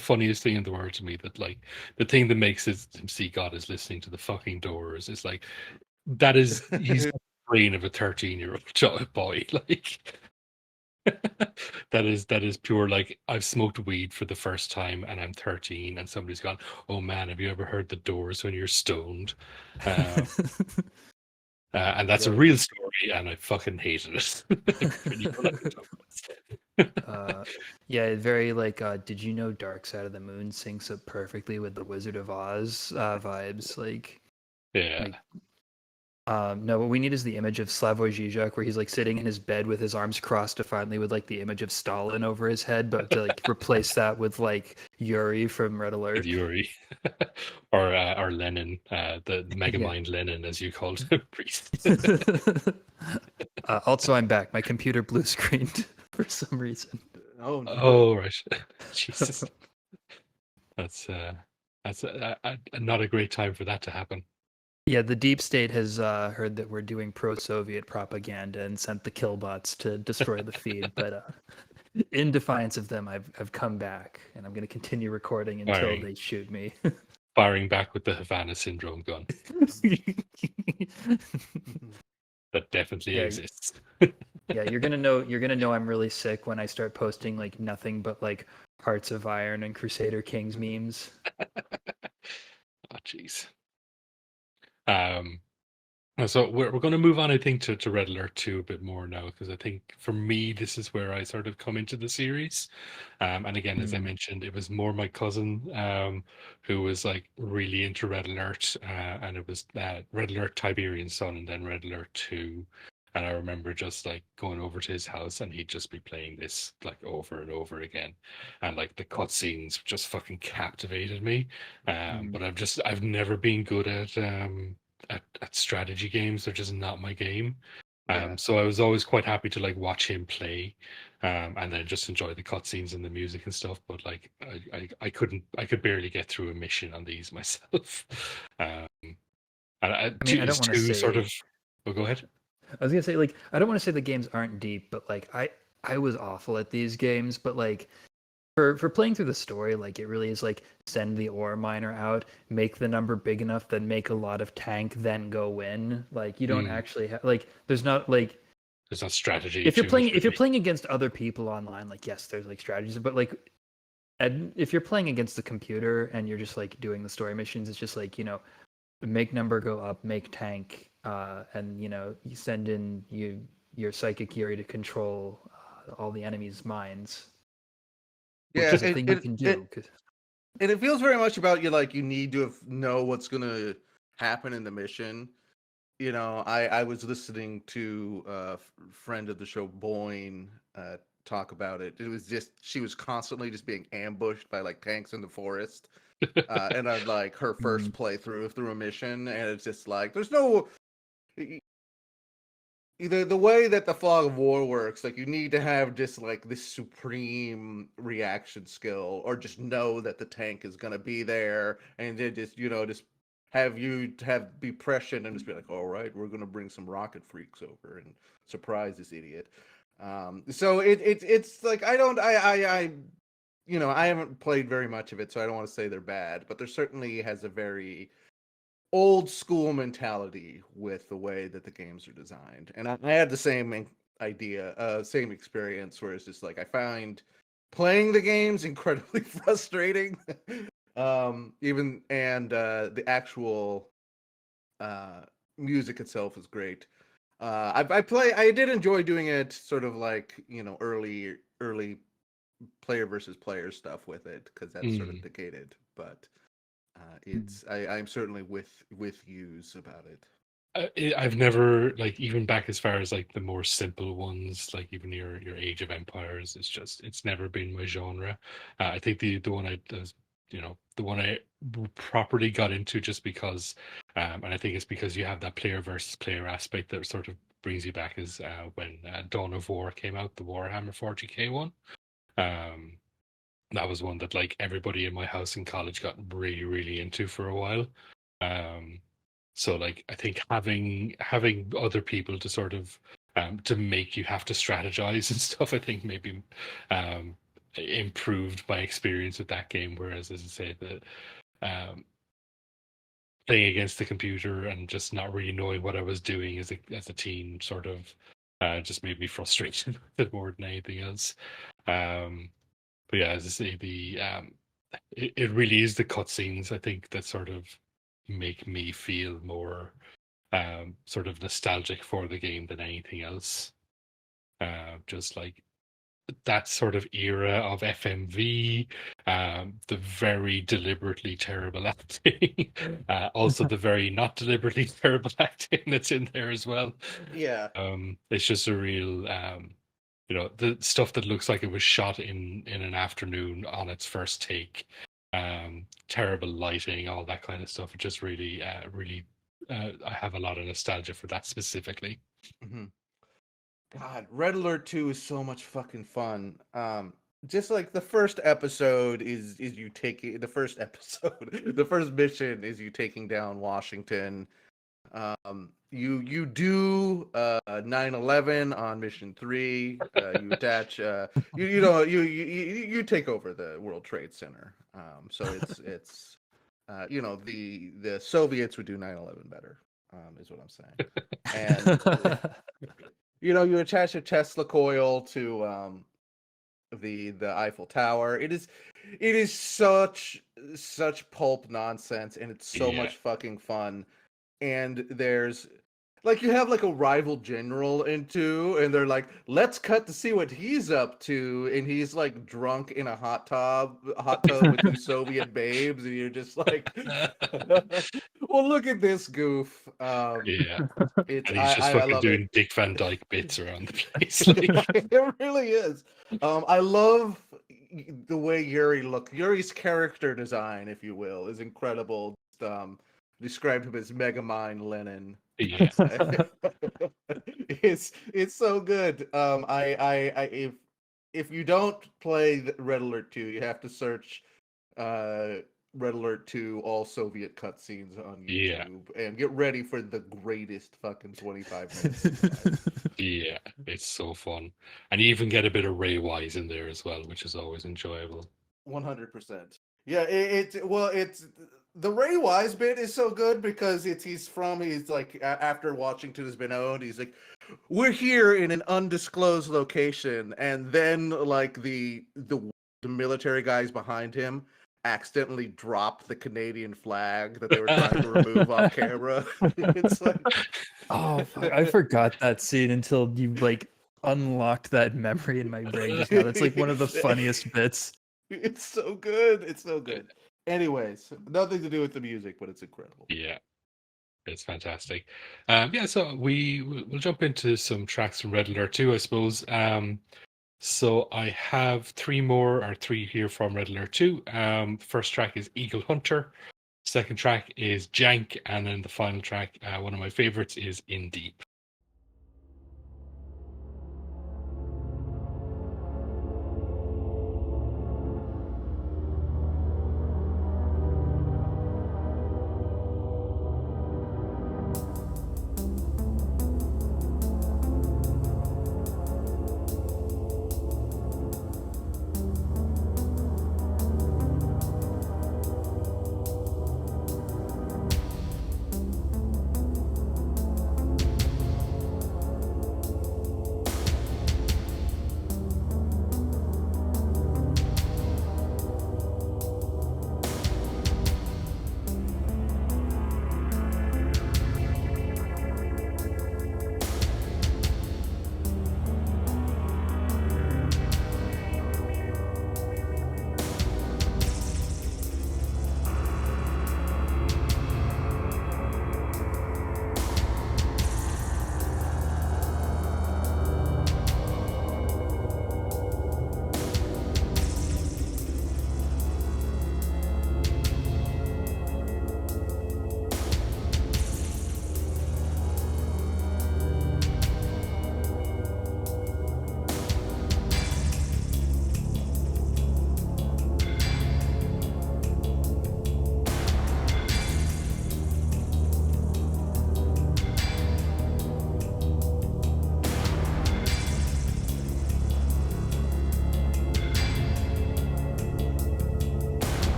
Speaker 1: funniest thing in the world to me, that like the thing that makes him see God is listening to the fucking Doors. It's like he's got the brain of a 13-year-old boy. Like that is pure, like, I've smoked weed for the first time and I'm 13 and somebody's gone, oh man, have you ever heard the Doors when you're stoned? Uh, and that's a
Speaker 2: Yeah.
Speaker 1: real story, and I fucking hated it. When you go like the Doors.
Speaker 3: Yeah, very like, did you know Dark Side of the Moon syncs up perfectly with the Wizard of Oz vibes?
Speaker 1: Yeah.
Speaker 3: Like no, what we need is the image of Slavoj Žižek where he's like sitting in his bed with his arms crossed defiantly with like the image of Stalin over his head, but to like replace that with like Yuri from Red
Speaker 1: With
Speaker 3: Alert.
Speaker 1: Yuri. Or Lenin, the
Speaker 3: Yeah.
Speaker 1: Megamind Lenin, as you called him, priest.
Speaker 3: Also, I'm back. My computer blue screened for some reason.
Speaker 2: Oh no.
Speaker 1: Oh, right. Jesus. That's not a great time for that to happen.
Speaker 3: Yeah, the deep state has heard that we're doing pro-Soviet propaganda and sent the killbots to destroy the feed. But in defiance of them, I've come back, and I'm going to continue recording until
Speaker 1: Firing
Speaker 3: they shoot me.
Speaker 1: firing back with the Havana syndrome gun. That definitely
Speaker 3: Yeah,
Speaker 1: exists.
Speaker 3: yeah, you're gonna know I'm really sick when I start posting like nothing but like Hearts of Iron and Crusader Kings memes.
Speaker 1: Oh, jeez. Um, So we're going to move on, I think, to Red Alert 2 a bit more now, because I think for me, this is where I sort of come into the series. And again, as I
Speaker 3: Mm,
Speaker 1: mentioned, it was more my cousin who was like really into Red Alert, and it was Red Alert Tiberian Sun and then Red Alert 2. And I remember just like going over to his house and he'd just be playing this like over and over again. And like the cutscenes just fucking captivated me.
Speaker 3: mm,
Speaker 1: But I've never been good at strategy games. They're just not my game.
Speaker 2: Yeah.
Speaker 1: So I was always quite happy to like watch him play, and then just enjoy the cutscenes and the music and stuff. But like I could barely get through a mission on these myself. And
Speaker 3: I mean,
Speaker 1: two
Speaker 3: I don't
Speaker 1: is
Speaker 3: want to
Speaker 1: two sort of.
Speaker 3: say.
Speaker 1: Oh, go ahead.
Speaker 3: I was gonna say like I don't want to say the games aren't deep, but like I was awful at these games, but like for playing through the story, like it really is like send the ore miner out, make the number big enough, then make a lot of tank, then go win. Like you don't actually like there's not like
Speaker 1: There's not strategy
Speaker 3: if you're
Speaker 1: to
Speaker 3: playing
Speaker 1: it,
Speaker 3: if you're
Speaker 1: really.
Speaker 3: playing against other people online, like yes, there's like strategies, but like and if you're playing against the computer and you're just like doing the story missions, it's just like, make number go up, make tank, and you send in your psychic Yuri to control all the enemies' minds, which
Speaker 2: Yeah,
Speaker 3: is a thing you can do.
Speaker 2: and it feels very much about you need to know what's gonna happen in the mission. I was listening to friend of the show Boyne talk about it. It was just she was constantly just being ambushed by like tanks in the forest, and I'd like her first playthrough through a mission, and it's just like there's no the way that the fog of war works. Like you need to have just like this supreme reaction skill, or just know that the tank is gonna be there, and then just have you have be prescient and just be like, all right, we're gonna bring some rocket freaks over and surprise this idiot. So it's like I haven't played very much of it, so I don't want to say they're bad, but there certainly has a very old school mentality with the way that the games are designed. And I had the same idea, same experience, where it's just like I find playing the games incredibly frustrating. Even and the actual music itself is great. I did enjoy doing it sort of like, early player versus player stuff with it, because that's sort of negated. But I'm certainly with yous about it.
Speaker 1: I've never, like, even back as far as like the more simple ones, like even your Age of Empires. It's never been my genre. I think the one the one I properly got into just because, and I think it's because you have that player versus player aspect that sort of brings you back, is when Dawn of War came out, the Warhammer 40K one. Um, that was one that like everybody in my house in college got really really into for a while. Um, so like I think having other people to sort of to make you have to strategize and stuff, I think maybe um improved my experience with that game. Whereas, as I say, the um playing against the computer and just not really knowing what I was doing as a teen sort of just made me frustrated with it more than anything else. Um but yeah, as I say, it really is the cutscenes, I think, that sort of make me feel more sort of nostalgic for the game than anything else. Just like that sort of era of FMV, the very deliberately terrible acting, also the very not deliberately terrible acting that's in there as well.
Speaker 2: Yeah.
Speaker 1: It's just a real, the stuff that looks like it was shot in an afternoon on its first take. Terrible lighting, all that kind of stuff. It just really, really, I have a lot of nostalgia for that specifically.
Speaker 2: hmm God, Red Alert 2 is so much fucking fun. Just like the first episode is you taking the first episode, the first mission is you taking down Washington. You do 9/11 on mission 3. You attach you take over the World Trade Center. So it's the Soviets would do 9/11 better. Is what I'm saying. And you attach a Tesla coil to the Eiffel Tower. It is such pulp nonsense, and it's so
Speaker 1: Yeah.
Speaker 2: much fucking fun. And there's like you have like a rival general in 2, and they're like, let's cut to see what he's up to, and he's like drunk in a hot tub with 2 Soviet babes, and you're just like, well, look at this goof.
Speaker 1: Yeah.
Speaker 2: It's
Speaker 1: And he's just
Speaker 2: I
Speaker 1: fucking
Speaker 2: love it.
Speaker 1: doing Dick Van Dyke bits around the place. Like,
Speaker 2: It really is. I love the way Yuri's character design, if you will, is incredible. Described him as Megamind Lenin.
Speaker 1: yeah.
Speaker 2: It's so good. If you don't play Red Alert 2, you have to search Red Alert 2 all Soviet cutscenes on
Speaker 1: Yeah.
Speaker 2: YouTube and get ready for the greatest fucking 25 minutes of your life.
Speaker 1: Yeah, it's so fun. And you even get a bit of Ray Wise in there as well, which is always enjoyable.
Speaker 2: 100%. Yeah, it's the Ray Wise bit is so good because he's like after Washington has been owned, he's like, we're here in an undisclosed location, and then like the military guys behind him accidentally drop the Canadian flag that they were trying to remove off camera. It's like,
Speaker 3: Oh, fuck, I forgot that scene until you like unlocked that memory in my brain just now. That's like one of the funniest bits.
Speaker 2: It's so good. It's so good. Anyways, nothing to do with the music, but it's incredible.
Speaker 1: Yeah, it's fantastic. Yeah, so we'll jump into some tracks from Red Alert 2, I suppose. So I have three here from Red Alert 2. First track is Eagle Hunter. Second track is Jank, and then the final track, one of my favorites, is In Deep.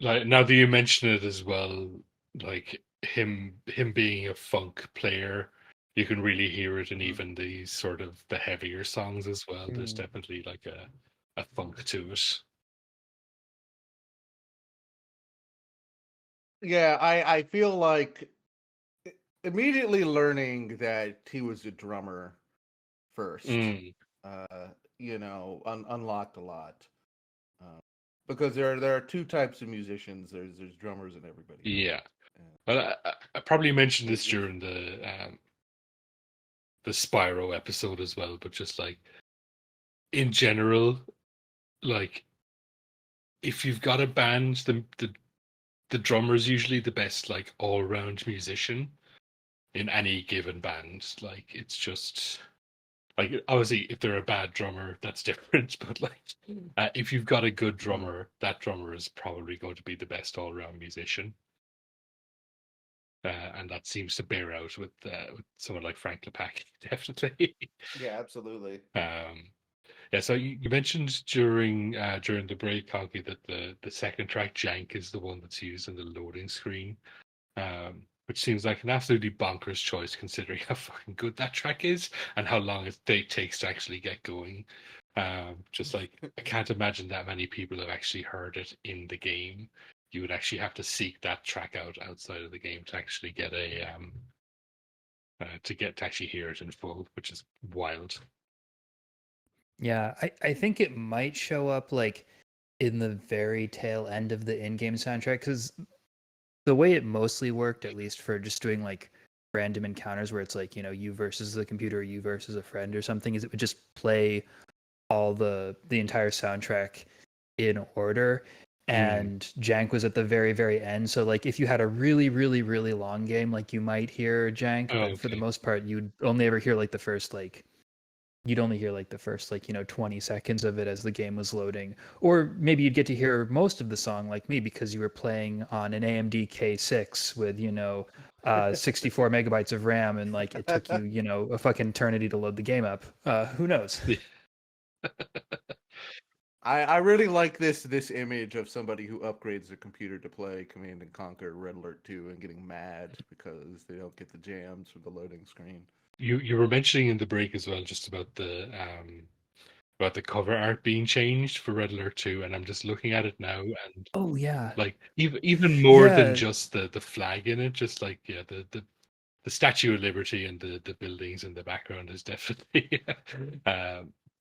Speaker 1: Like now that you mention it as well, like him being a funk player, you can really hear it in even the sort of the heavier songs as well. There's definitely like a funk to it.
Speaker 2: Yeah, I feel like immediately learning that he was a drummer first,
Speaker 1: Mm,
Speaker 2: uh, unlocked a lot. Uh, because there are two types of musicians. There's drummers and everybody else.
Speaker 1: yeah.
Speaker 2: And
Speaker 1: Well, I probably mentioned this
Speaker 2: if
Speaker 1: during the Spyro episode as well, but just like in general, like if you've got a band, the drummer's usually the best like all round musician in any given band. Like it's just like obviously if they're a bad drummer, that's different. But like if you've got a good drummer, that drummer is probably going to be the best all round musician. And that seems to bear out with someone like Frank Klepacki, definitely.
Speaker 2: Yeah, absolutely.
Speaker 1: um, Yeah, so you mentioned during the break, Conky, that the second track, Jank, is the one that's used in the loading screen, which seems like an absolutely bonkers choice considering how fucking good that track is and how long it takes to actually get going. Just like I can't imagine that many people have actually heard it in the game. You would actually have to seek that track out outside of the game to actually get a to actually hear it in full, which is wild.
Speaker 3: Yeah, I think it might show up like in the very tail end of the in-game soundtrack because the way it mostly worked, at least for just doing like random encounters where it's like, you versus the computer, you versus a friend or something, is it would just play all the entire soundtrack in order.
Speaker 1: Mm.
Speaker 3: And Jank was at the very, very end. So like if you had a really, really, really long game, like you might hear Jank,
Speaker 1: Oh,
Speaker 3: but for the
Speaker 1: okay.
Speaker 3: most part, you'd only ever hear like the first like you'd only hear like the first like 20 seconds of it as the game was loading, or maybe you'd get to hear most of the song like me because you were playing on an AMD K6 with 64 megabytes of RAM, and like it took you a fucking eternity to load the game up. Who knows?
Speaker 2: I really like this image of somebody who upgrades their computer to play Command and Conquer Red Alert 2 and getting mad because they don't get the jams from the loading screen.
Speaker 1: You were mentioning in the break as well just about the cover art being changed for Red Alert 2, and I'm just looking at it now, and
Speaker 3: Oh yeah.
Speaker 1: like even more than
Speaker 3: Yeah.
Speaker 1: just the flag in it, just like yeah, the Statue of Liberty and the buildings in the background is definitely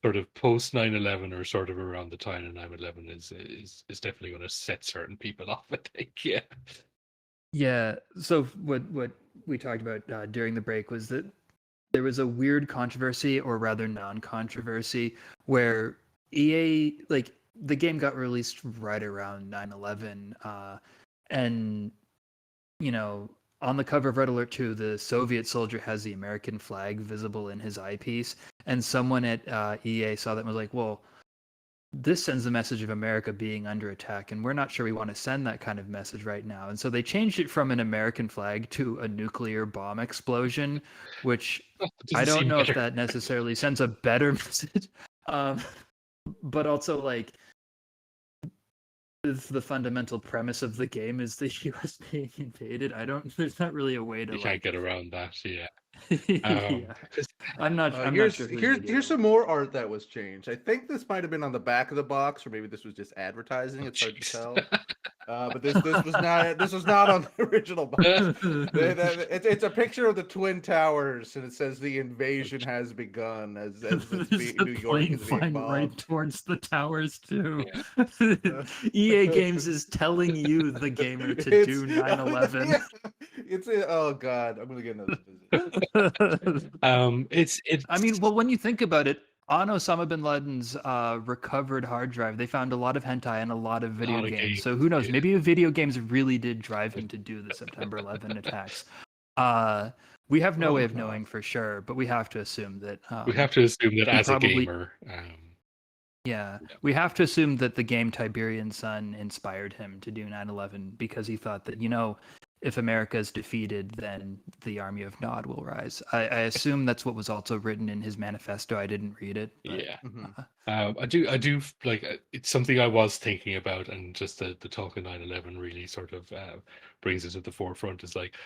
Speaker 1: sort of post 9/11 or sort of around the time of 9/11 is definitely going to set certain people off, I think. Yeah.
Speaker 3: Yeah. So what we talked about during the break was that there was a weird controversy, or rather non-controversy, where EA, like, the game got released right around 9/11, and on the cover of Red Alert 2, the Soviet soldier has the American flag visible in his eyepiece, and someone at EA saw that and was like, well, this sends the message of America being under attack, and we're not sure we want to send that kind of message right now. And so they changed it from an American flag to a nuclear bomb explosion, which
Speaker 1: It
Speaker 3: I
Speaker 1: doesn't
Speaker 3: don't
Speaker 1: seem
Speaker 3: know if
Speaker 1: better.
Speaker 3: that necessarily sends a better message. Um, but also, like, the fundamental premise of the game is the US being invaded. There's not really a way to,
Speaker 1: You can't
Speaker 3: like,
Speaker 1: get around that. Yeah.
Speaker 3: yeah.
Speaker 1: 'Cause-
Speaker 3: I'm not
Speaker 2: Here's
Speaker 3: sure whose video
Speaker 2: here's
Speaker 3: that
Speaker 2: some
Speaker 3: was.
Speaker 2: more art that was changed. I think this might have been on the back of the box, or maybe this was just advertising.
Speaker 1: oh,
Speaker 2: It's hard to
Speaker 1: jeez.
Speaker 2: tell. But this was not on the original box. It's a picture of the Twin Towers, and it says the invasion has begun
Speaker 3: There's a
Speaker 2: New York
Speaker 3: plane
Speaker 2: is being
Speaker 3: flying right
Speaker 2: bombed.
Speaker 3: towards the towers too.
Speaker 1: Yeah.
Speaker 3: EA Games is telling you, the gamer, to
Speaker 2: It's
Speaker 3: do 9/11.
Speaker 2: yeah, oh god, I'm gonna get another visit.
Speaker 1: It's
Speaker 3: I mean, well, when you think about it, on Osama bin Laden's recovered hard drive, they found a lot of hentai and a lot of video
Speaker 1: not a
Speaker 3: games.
Speaker 1: game.
Speaker 3: So who knows?
Speaker 1: Yeah.
Speaker 3: Maybe video games really did drive him to do the September 11 attacks. Uh, we have no way
Speaker 2: Oh
Speaker 3: of
Speaker 2: god.
Speaker 3: knowing for sure, but we have to assume that
Speaker 1: We have to assume that
Speaker 3: he
Speaker 1: as a
Speaker 3: probably,
Speaker 1: gamer,
Speaker 3: yeah,
Speaker 1: yeah.
Speaker 3: we have to assume that the game Tiberian Sun inspired him to do 9/11 because he thought that, if America is defeated, then the army of Nod will rise. I assume that's what was also written in his manifesto. I didn't read it, but
Speaker 1: Yeah.
Speaker 2: Mhm.
Speaker 1: I do like it's something I was thinking about, and just the talk of 9/11 really sort of brings it to the forefront. Is like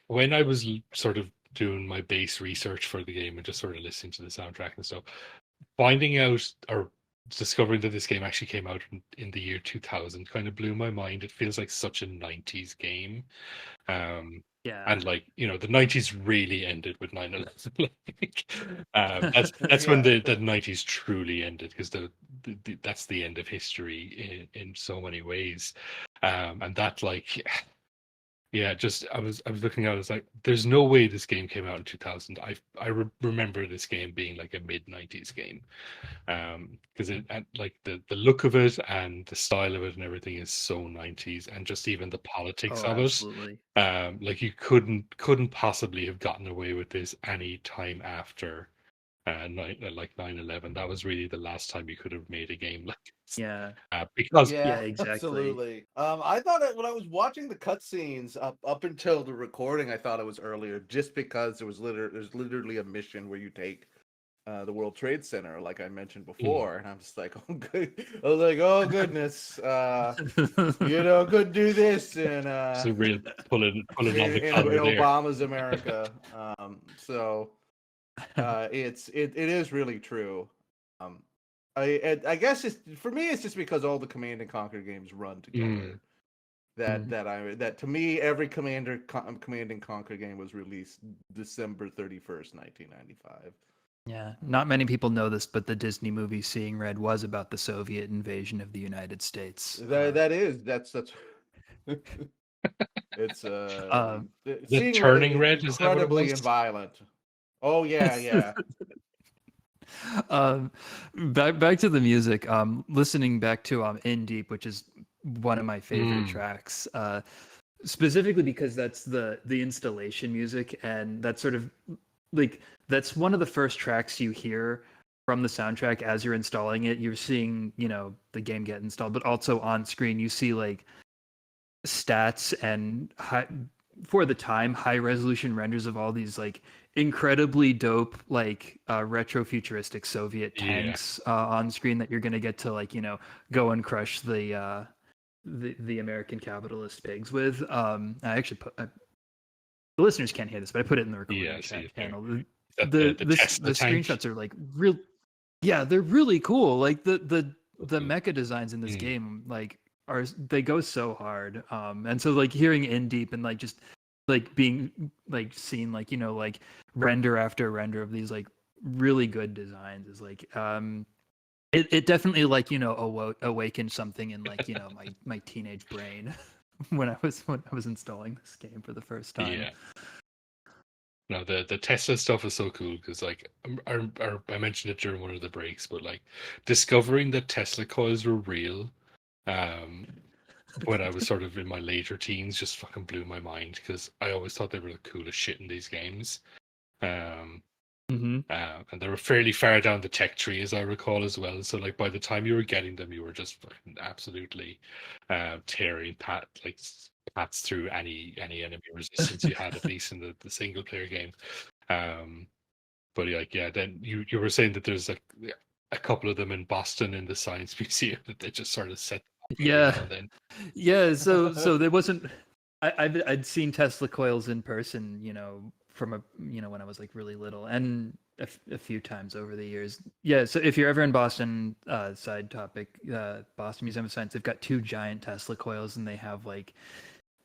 Speaker 1: when I was sort of doing my base research for the game and just sort of listening to the soundtrack and stuff, finding out or discovering that this game actually came out in the year 2000 kind of blew my mind. It feels like such a 90s game. Um,
Speaker 3: yeah,
Speaker 1: and like, the 90s really ended with 9/11. Like, that's when
Speaker 2: Yeah.
Speaker 1: the 90s truly ended, because that's the end of history in so many ways. And that, like, yeah, just I was looking at it, I was like, there's no way this game came out in 2000. Remember this game being like a mid 90s game, because it and like the look of it and the style of it and everything is so 90s, and just even the politics
Speaker 3: oh,
Speaker 1: of it.
Speaker 3: absolutely.
Speaker 1: Like you couldn't possibly have gotten away with this any time after 9/11. That was really the last time you could have made a game like this.
Speaker 3: Yeah,
Speaker 1: Because
Speaker 3: yeah,
Speaker 2: Yeah,
Speaker 3: exactly.
Speaker 2: absolutely. I thought when I was watching the cutscenes up until the recording, I thought it was earlier, just because there's literally a mission where you take the World Trade Center, like I mentioned before, and I'm just like, oh good, I was like, oh goodness, could do this in
Speaker 1: it's a real pulling on the
Speaker 2: in
Speaker 1: collar there.
Speaker 2: Obama's America. So it is really true. Um, I guess for me it's just because all the Command and Conquer games run
Speaker 1: Mm.
Speaker 2: together. That to me every Command and Conquer game was released December 31st, 1995.
Speaker 3: Yeah, not many people know this, but the Disney movie Seeing Red was about the Soviet invasion of the United States.
Speaker 2: That's it's
Speaker 3: Uh,
Speaker 1: The
Speaker 2: Seeing Red
Speaker 1: Turning
Speaker 2: is
Speaker 1: Red, is that what it
Speaker 2: incredibly
Speaker 1: was?
Speaker 2: violent. Oh yeah, yeah.
Speaker 3: um, back to the music. Listening back to In Deep, which is one of my favorite
Speaker 1: Mm.
Speaker 3: tracks. Specifically because that's the installation music, and that's sort of like that's one of the first tracks you hear from the soundtrack as you're installing it. You're seeing, the game get installed, but also on screen you see like stats and for the time high resolution renders of all these like incredibly dope like retro futuristic Soviet
Speaker 1: Yeah.
Speaker 3: tanks on screen that you're going to get to like go and crush the American capitalist pigs with. I actually put the listeners can't hear this, but I put it in the
Speaker 1: Yeah, I
Speaker 3: recording
Speaker 1: see it there.
Speaker 3: channel.
Speaker 1: Is that the
Speaker 3: The
Speaker 1: Tesla tank?
Speaker 3: screenshots are like real. Yeah, they're really cool. Like
Speaker 1: So
Speaker 3: the
Speaker 1: cool.
Speaker 3: mecha designs in this
Speaker 1: Mm.
Speaker 3: game like they go so hard. And so like hearing In Deep and like just like being like seeing like like render after render of these like really good designs is like it definitely like awakened something in like my teenage brain when I was installing this game for the first time.
Speaker 1: Yeah. No, the Tesla stuff is so cool, because like I mentioned it during one of the breaks, but like discovering that Tesla coils were real, um, when I was sort of in my later teens, just fucking blew my mind, because I always thought they were the coolest shit in these games. Um,
Speaker 3: Hmm.
Speaker 1: and they were fairly far down the tech tree, as I recall, as well. So like by the time you were getting them, you were just fucking absolutely tearing paths through any enemy resistance you had, at least in the single player game. Um, but like, yeah, then you were saying that there's like a couple of them in Boston in the Science Museum that they just sort of set up every
Speaker 3: Yeah,
Speaker 1: now and then.
Speaker 3: yeah. So there wasn't. I'd seen Tesla coils in person, from when I was like really little, and a few times over the years. Yeah. So if you're ever in Boston, side topic, Boston Museum of Science, they've got two giant Tesla coils, and they have like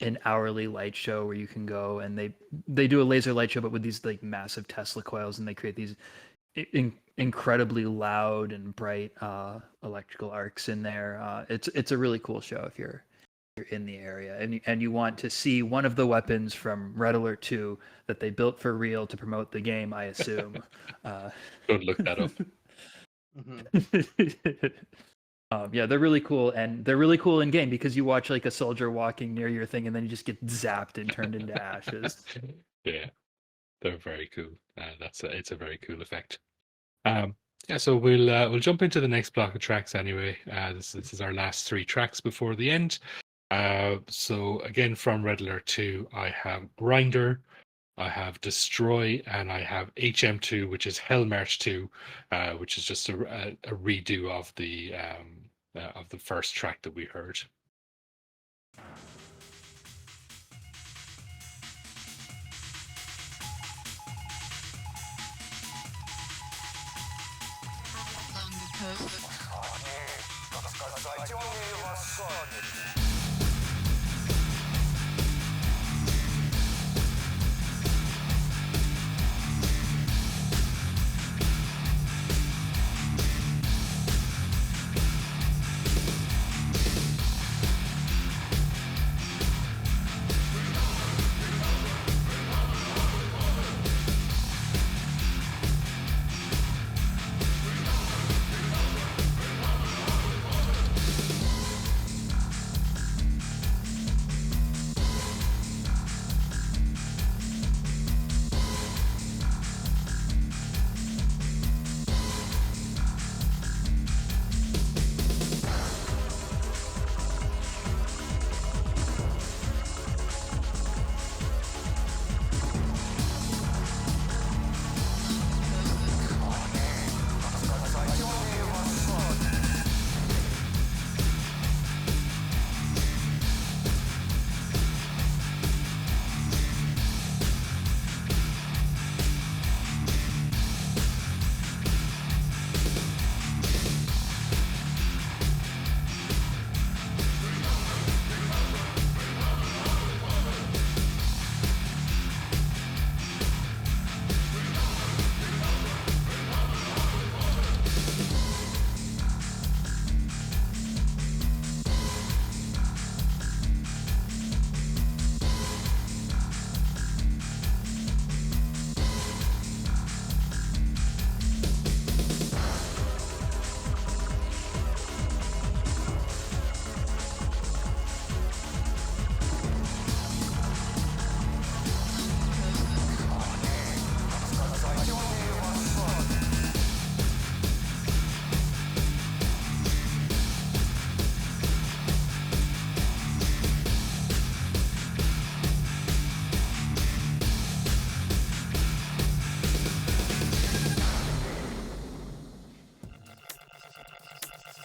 Speaker 3: an hourly light show where you can go, and they do a laser light show, but with these like massive Tesla coils, and they create these incredibly loud and bright electrical arcs in there. It's a really cool show if you're in the area and you want to see one of the weapons from Red Alert 2 that they built for real to promote the game, I assume. Uh,
Speaker 1: Go and look that up.
Speaker 2: Mhm.
Speaker 3: yeah, they're really cool, and they're really cool in game because you watch like a soldier walking near your thing, and then you just get zapped and turned into ashes.
Speaker 1: Yeah, they're very cool. It's a very cool effect. Um, yeah, so we'll jump into the next block of tracks anyway. This is our last three tracks before the end. So again, from Red Alert 2, I have Grinder, I have Destroy, and I have HM2, which is Hellmarch 2, which is just a redo of the first track that we heard.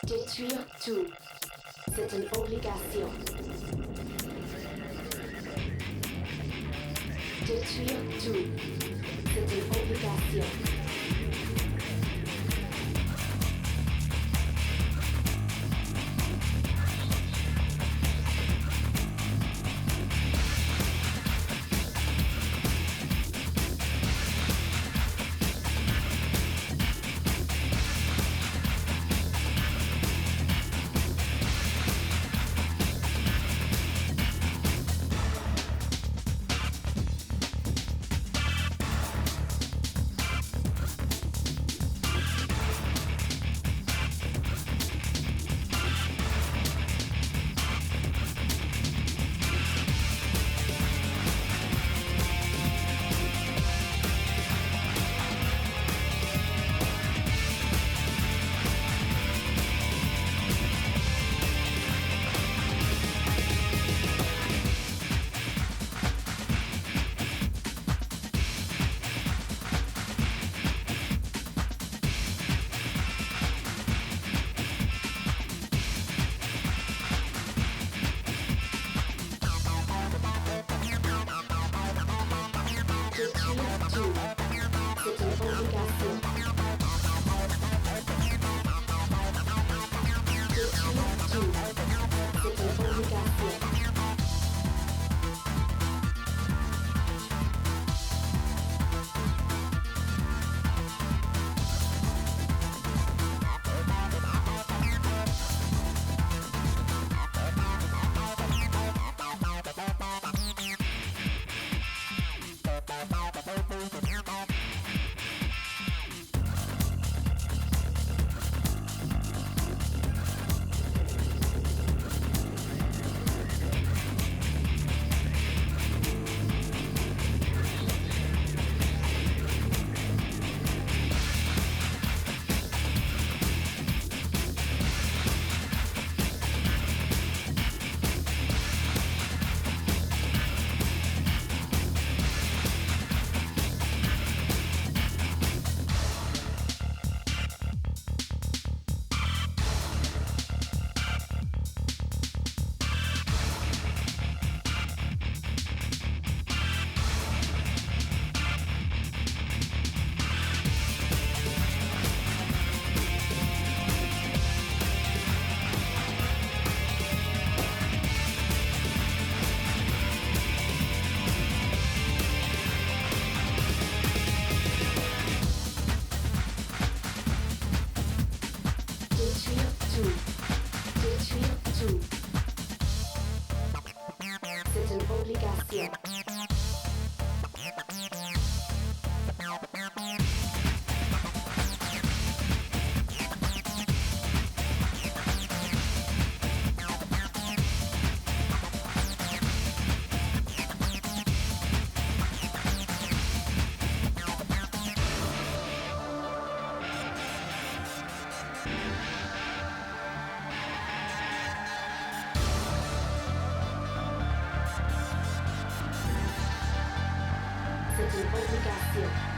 Speaker 4: Détruire tout, c'est une obligation. Détruire tout, c'est une obligation. obligation. C'est une obligation.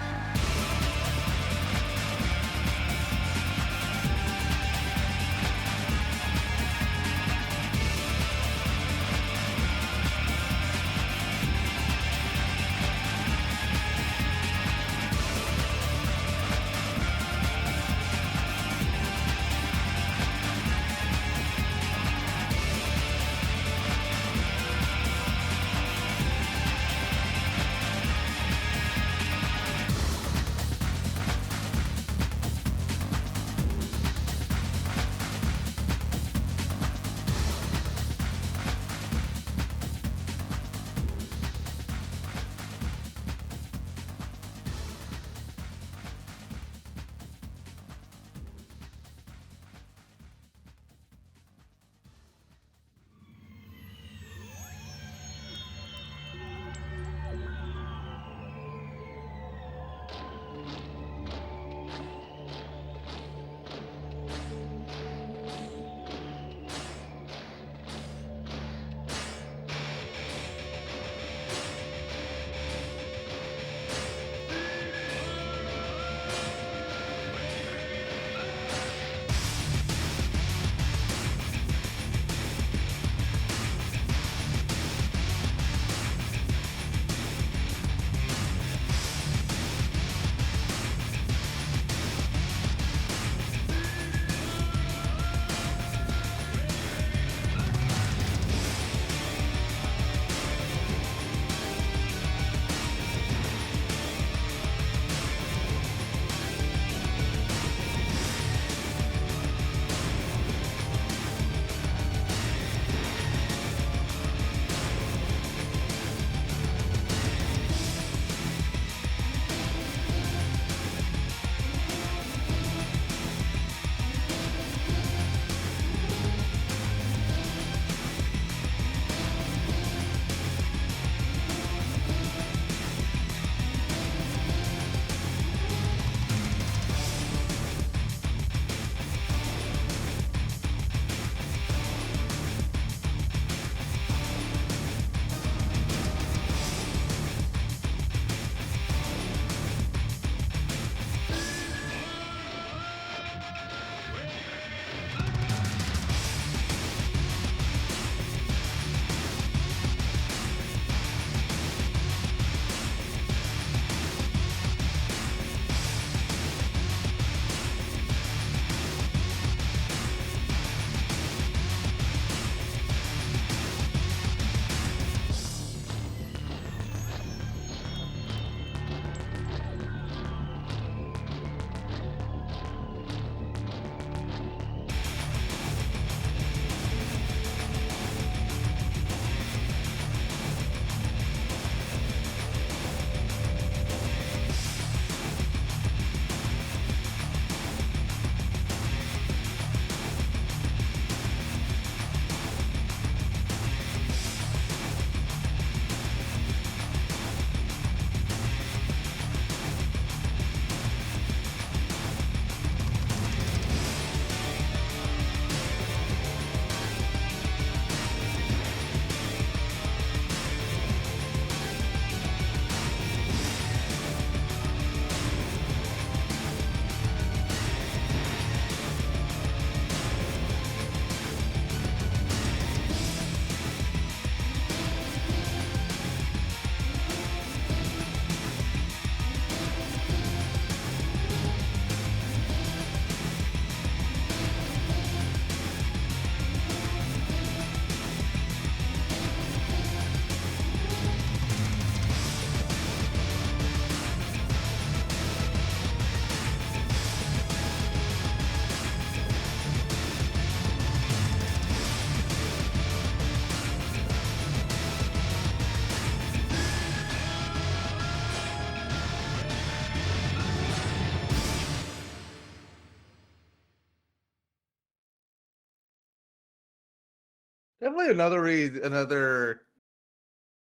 Speaker 2: Definitely another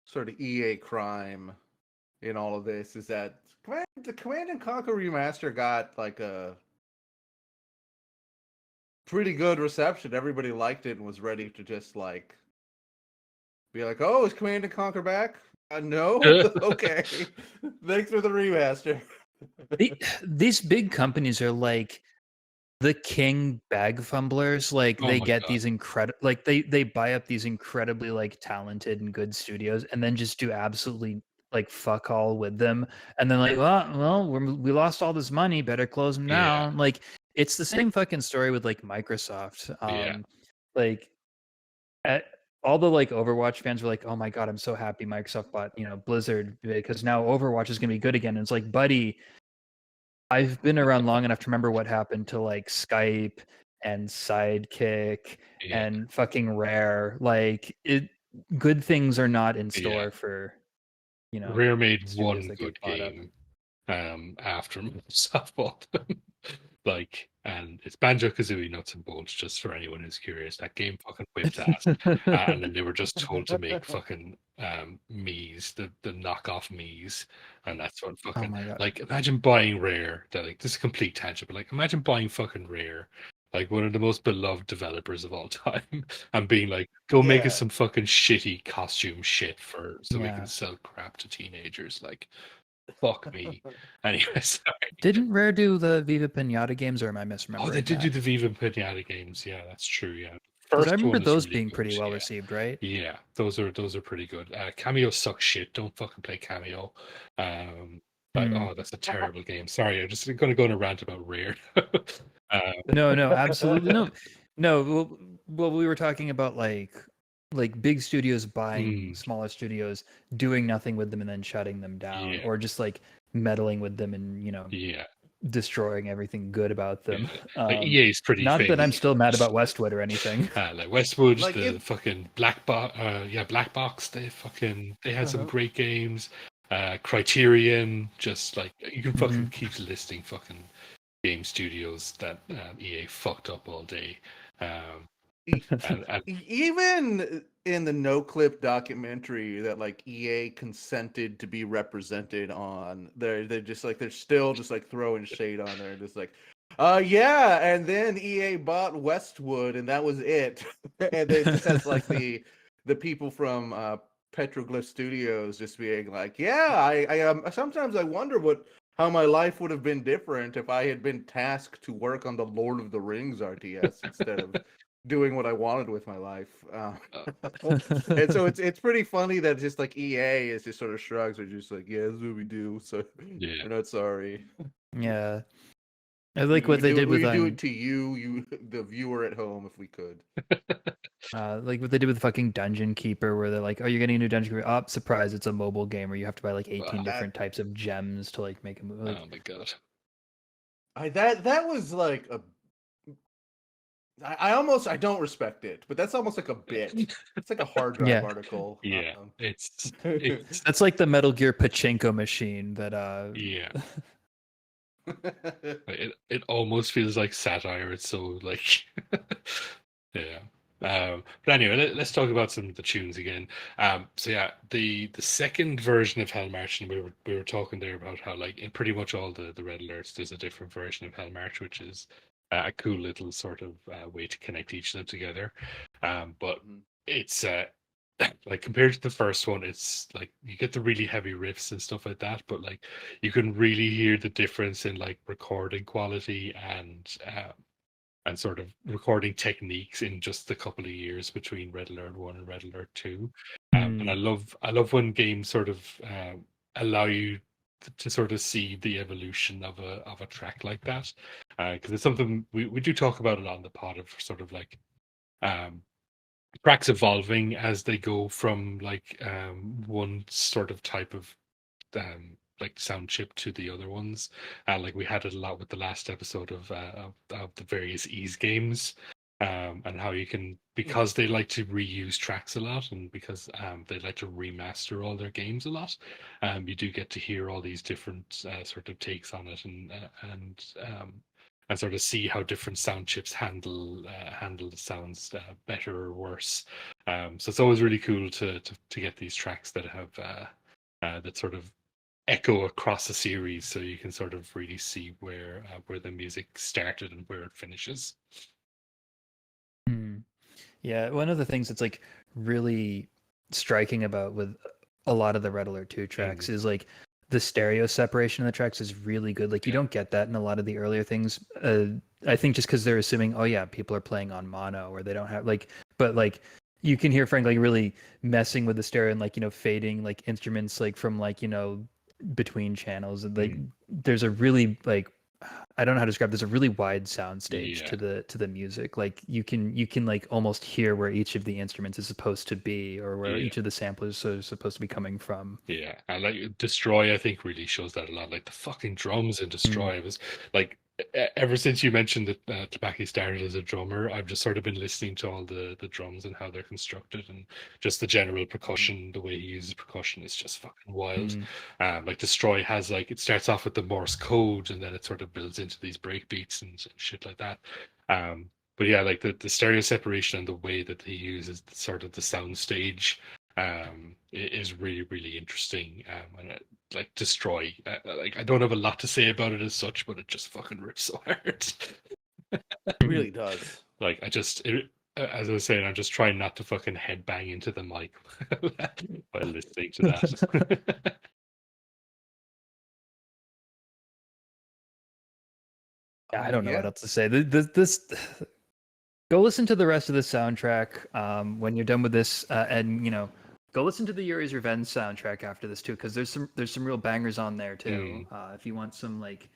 Speaker 2: sort of EA crime in all of this is that the Command and Conquer remaster got like a pretty good reception. Everybody liked it and was ready to just like be like, "Oh, is Command and Conquer back?" No, okay. Thanks for the remaster.
Speaker 3: These big companies are like the king bag fumblers. Like
Speaker 1: Oh
Speaker 3: they
Speaker 1: my
Speaker 3: get
Speaker 1: god.
Speaker 3: these incredible, like they buy up these incredibly like talented and good studios, and then just do absolutely like fuck all with them, and then like, we lost all this money, better close them
Speaker 1: Yeah.
Speaker 3: down. Like it's the same fucking story with like Microsoft.
Speaker 1: Yeah.
Speaker 3: Like at, all the like Overwatch fans were like, "Oh my god, I'm so happy Microsoft bought Blizzard because now Overwatch is gonna be good again." And it's like, buddy, I've been around long enough to remember what happened to like Skype and Sidekick
Speaker 1: Yeah.
Speaker 3: and fucking Rare. Like it, good things are not in
Speaker 1: Yeah.
Speaker 3: store for
Speaker 1: Rare made
Speaker 3: studios
Speaker 1: one
Speaker 3: that
Speaker 1: good
Speaker 3: get bought up.
Speaker 1: game after Microsoft bought them. Like, and it's Banjo Kazooie Nuts and Bolts, just for anyone who's curious. That game fucking whipped ass. And then they were just told to make fucking Mii's, the knockoff Mii's. And that's what
Speaker 3: Oh
Speaker 1: fucking,
Speaker 3: my god.
Speaker 1: like, imagine buying Rare. That, like, this is a complete tangent, but like, imagine buying fucking Rare, like one of the most beloved developers of all time, and being like, go make us
Speaker 2: Yeah.
Speaker 1: some fucking shitty costume shit so we can
Speaker 3: Yeah.
Speaker 1: sell crap to teenagers. Like, fuck me. Anyway, sorry.
Speaker 3: Didn't Rare do the Viva Pinata games, or am I
Speaker 1: Oh, they
Speaker 3: misremembering
Speaker 1: did do
Speaker 3: that?
Speaker 1: the Viva Pinata games. Yeah, that's true. Yeah,
Speaker 3: Because I
Speaker 1: first
Speaker 3: remember
Speaker 1: one is
Speaker 3: those
Speaker 1: really
Speaker 3: being
Speaker 1: good.
Speaker 3: pretty well
Speaker 1: Yeah,
Speaker 3: received, right?
Speaker 1: yeah, those are pretty good. Cameo sucks shit. Don't fucking play Cameo. Um, like,
Speaker 3: Hmm.
Speaker 1: oh, that's a terrible game. Sorry, I'm just going to go on a rant about Rare.
Speaker 3: No, no, absolutely no, no. Well, we were talking about like big studios buying
Speaker 1: mm,
Speaker 3: smaller studios, doing nothing with them, and then shutting them down,
Speaker 1: yeah,
Speaker 3: or just like meddling with them and
Speaker 1: yeah,
Speaker 3: destroying everything good about
Speaker 1: yeah.
Speaker 3: them.
Speaker 1: Like EA is pretty
Speaker 3: Not that I'm
Speaker 1: famous.
Speaker 3: still mad about Westwood or anything.
Speaker 1: Like Westwood,
Speaker 2: Like
Speaker 1: the
Speaker 2: it.
Speaker 1: fucking Black Box. They had some
Speaker 2: Uh-huh.
Speaker 1: great games. Criterion, just like you can fucking
Speaker 3: Mhm.
Speaker 1: keep listing fucking game studios that EA fucked up all day. Um, and
Speaker 2: Even in the no clip documentary that like EA consented to be represented on, they're just like they're still just like throwing shade on there, just like, yeah, and then EA bought Westwood and that was it. And it just has like the people from Petroglyph Studios just being like, yeah, I sometimes I wonder what how my life would have been different if I had been tasked to work on the Lord of the Rings RTS instead of doing what I wanted with my life.
Speaker 1: uh,
Speaker 2: And so it's pretty funny that just like EA is just sort of shrugs or just like, yeah, this is what we do. So
Speaker 1: yeah,
Speaker 2: we're not sorry.
Speaker 3: Yeah, I like what they did
Speaker 2: We
Speaker 3: with
Speaker 2: would do it to you, the viewer at home, if we could.
Speaker 3: like what they did with fucking Dungeon Keeper, where they're like, "Oh, you're getting a new Dungeon Keeper. Oh, surprise! It's a mobile game where you have to buy like 18
Speaker 1: wow,
Speaker 3: different types of gems to like make a move." Like,
Speaker 1: oh my god,
Speaker 2: That was like a. I almost I don't respect it, but that's almost like a bit. It's like a hard drive
Speaker 3: yeah,
Speaker 2: article.
Speaker 1: yeah, it's
Speaker 3: that's like the Metal Gear pachinko machine that
Speaker 1: yeah. It almost feels like satire. It's so like, yeah. But anyway, let's talk about some of the tunes again. So yeah, the second version of Hell March, and we were talking there about how like in pretty much all the red alerts, there's a different version of Hell March, which is a cool little sort of way to connect each of them together. But it's like compared to the first one, it's like you get the really heavy riffs and stuff like that, but like you can really hear the difference in like recording quality and sort of recording techniques in just the couple of years between Red Alert 1 and Red Alert 2. And
Speaker 3: hmm.
Speaker 1: I love when games sort of allow you to sort of see the evolution of a track like that, because it's something we do talk about a lot in the pod of sort of like um tracks evolving as they go from like one sort of type of like sound chip to the other ones. Like we had it a lot with the last episode of the various ease games. And how you can, because they like to reuse tracks a lot, and because they like to remaster all their games a lot, you do get to hear all these different sort of takes on it, and and sort of see how different sound chips handle the sounds better or worse. So it's always really cool to get these tracks that have that sort of echo across a series, so you can sort of really see where the music started and where it finishes.
Speaker 3: Yeah, one of the things that's like really striking about with a lot of the Red Alert 2 tracks is like the stereo separation of the tracks is really good. Like you don't get that in a lot of the earlier things. I think just because they're assuming, oh yeah, people are playing on mono or they don't have like, but like you can hear Frank like really messing with the stereo and like, fading like instruments like from like, between channels. And like there's a really like I don't know how to describe. There's a really wide sound stage to the music. Like you can like almost hear where each of the instruments is supposed to be, or where each of the samplers are supposed to be coming from.
Speaker 1: Yeah, and like Destroy, I think really shows that a lot. Like the fucking drums in Destroy was like ever since you mentioned that Klepacki started as a drummer, I've just sort of been listening to all the drums and how they're constructed, and just the general percussion, the way he uses percussion is just fucking wild. Like Destroy has like it starts off with the Morse code, and then it sort of builds into these break beats and shit like that. But yeah, like the stereo separation and the way that he uses sort of the sound stage is really really interesting, and like Destroy, like I don't have a lot to say about it as such, but it just fucking rips so hard.
Speaker 2: It really does.
Speaker 1: Like as I was saying, I'm just trying not to fucking headbang into the mic while listening to that.
Speaker 3: I don't know what else to say. This go listen to the rest of the soundtrack when you're done with this, and go listen to the Yuri's Revenge soundtrack after this too, because there's some real bangers on there too. If you want some like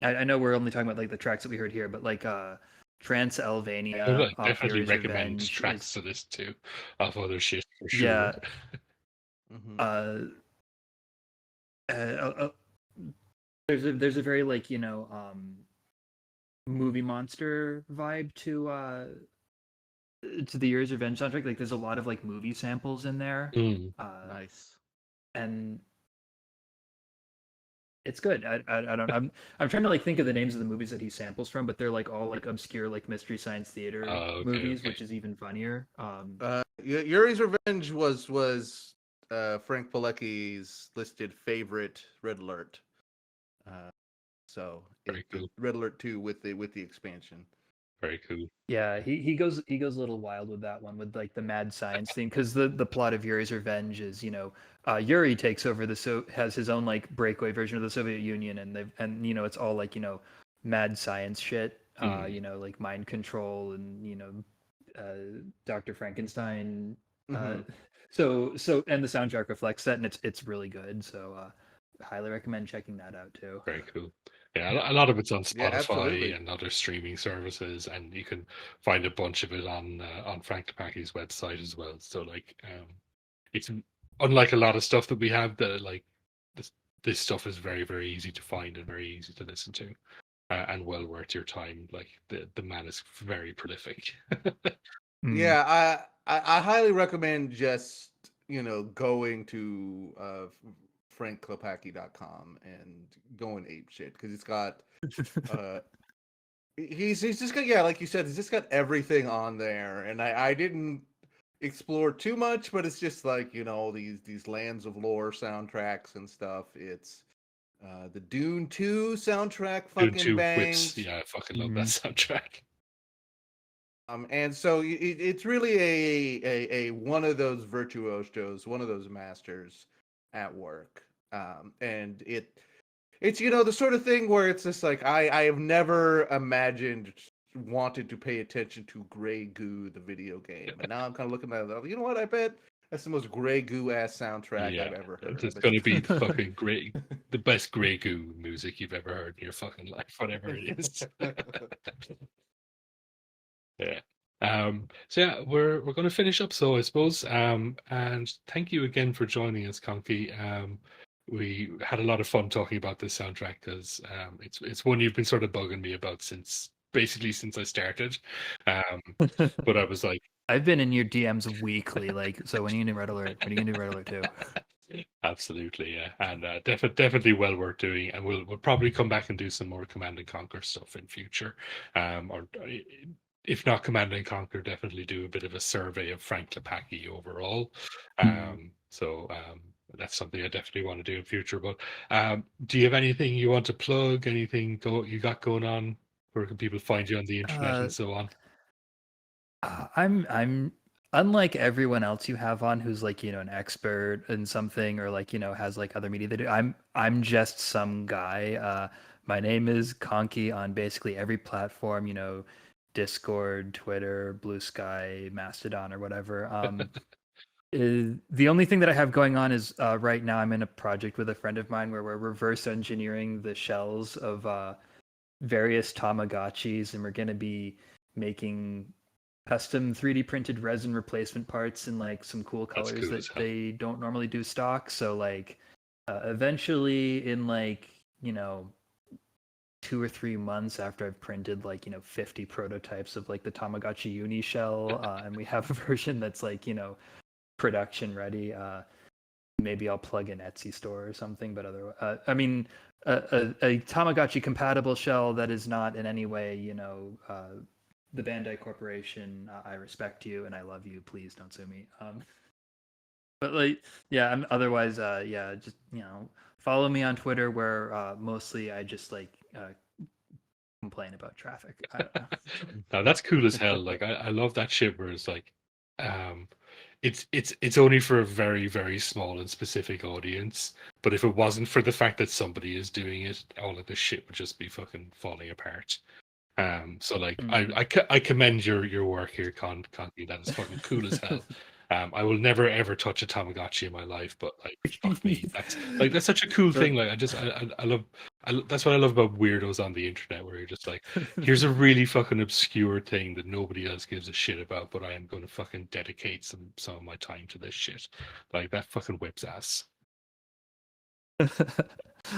Speaker 3: I know we're only talking about like the tracks that we heard here, but like Transylvania
Speaker 1: I would
Speaker 3: off
Speaker 1: definitely
Speaker 3: Yuri's
Speaker 1: recommend
Speaker 3: Revenge
Speaker 1: tracks to this too, of other shit for sure.
Speaker 3: Yeah. There's a very like movie monster vibe to the Yuri's Revenge soundtrack. Like there's a lot of like movie samples in there.
Speaker 2: Nice.
Speaker 3: And it's good. I don't. I'm trying to like think of the names of the movies that he samples from, but they're like all like obscure like Mystery Science Theater movies, which is even funnier.
Speaker 2: Yuri's Revenge was Frank Pilecki's listed favorite Red Alert. So
Speaker 1: Very cool.
Speaker 2: Red Alert 2 with the expansion.
Speaker 1: Very cool.
Speaker 3: Yeah, he goes a little wild with that one, with like the mad science theme, because the plot of Yuri's Revenge is Yuri takes over has his own like breakaway version of the Soviet Union, and it's all like mad science shit, like mind control and Dr. Frankenstein. So and the soundtrack reflects that, and it's really good. So highly recommend checking that out too.
Speaker 1: Very cool. Yeah, a lot of it's on
Speaker 2: absolutely.
Speaker 1: Spotify and other streaming services, and you can find a bunch of it on Frank Klepacki's website as well. So like, it's unlike a lot of stuff that we have that like this stuff is very very easy to find and very easy to listen to, and well worth your time. Like the man is very prolific.
Speaker 2: Yeah, I highly recommend just going to frankklepacki.com and going ape shit, because it's got he's just got, like you said, he's just got everything on there, and I didn't explore too much, but it's just like these Lands of Lore soundtracks and stuff. It's the Dune 2 soundtrack fucking
Speaker 1: Dune 2
Speaker 2: bangs.
Speaker 1: whips. Yeah, I fucking love that soundtrack.
Speaker 2: And so it's really a one of those virtuosos, one of those masters at work. And it's the sort of thing where it's just like I have never imagined wanted to pay attention to Grey Goo, the video game, and now I'm kind of looking at it. You know what? I bet that's the most Grey Goo ass soundtrack I've ever heard.
Speaker 1: It's going to be fucking great, the best Grey Goo music you've ever heard in your fucking life, whatever it is. Yeah. So yeah, we're going to finish up. So I suppose, and thank you again for joining us, Conky. We had a lot of fun talking about this soundtrack, because it's one you've been sort of bugging me about since I started. But I was like,
Speaker 3: I've been in your DMs weekly. Like, so when are you gonna do Red Alert? When are you gonna do Red Alert 2?
Speaker 1: Absolutely, yeah, and definitely well worth doing. And we'll probably come back and do some more Command and Conquer stuff in future, or if not Command and Conquer, definitely do a bit of a survey of Frank Klepacki overall. That's something I definitely want to do in future. But do you have anything you want to plug? Anything you got going on? Where can people find you on the internet
Speaker 3: Uh,
Speaker 1: and so on?
Speaker 3: I'm unlike everyone else you have on who's like, an expert in something or like, has like other media they do. I'm just some guy. My name is Conky on basically every platform, Discord, Twitter, Blue Sky, Mastodon or whatever. The only thing that I have going on is right now I'm in a project with a friend of mine where we're reverse engineering the shells of various Tamagotchis, and we're going to be making custom 3D printed resin replacement parts in like some cool
Speaker 1: That's
Speaker 3: colors
Speaker 1: cool as
Speaker 3: that
Speaker 1: hell.
Speaker 3: they don't normally do stock. So like eventually in like, 2 or 3 months after I've printed like, 50 prototypes of like the Tamagotchi uni shell, and we have a version that's like, production ready. Maybe I'll plug in Etsy store or something, but I mean, a Tamagotchi compatible shell that is not in any way, the Bandai Corporation. I respect you and I love you. Please don't sue me. But like, yeah, I'm otherwise, yeah, just follow me on Twitter where mostly I just like complain about traffic. I don't know.
Speaker 1: Now that's cool as hell. Like I love that shit where it's like, um, it's only for a very very small and specific audience. But if it wasn't for the fact that somebody is doing it, all of this shit would just be fucking falling apart. So like
Speaker 3: Mhm.
Speaker 1: I commend your work here, Conti. That is fucking cool as hell. I will never ever touch a Tamagotchi in my life, but like fuck me, that's such a cool thing. Like I love that's what I love about weirdos on the internet, where you're just like, here's a really fucking obscure thing that nobody else gives a shit about, but I am going to fucking dedicate some of my time to this shit. Like that fucking whips ass.
Speaker 3: Well,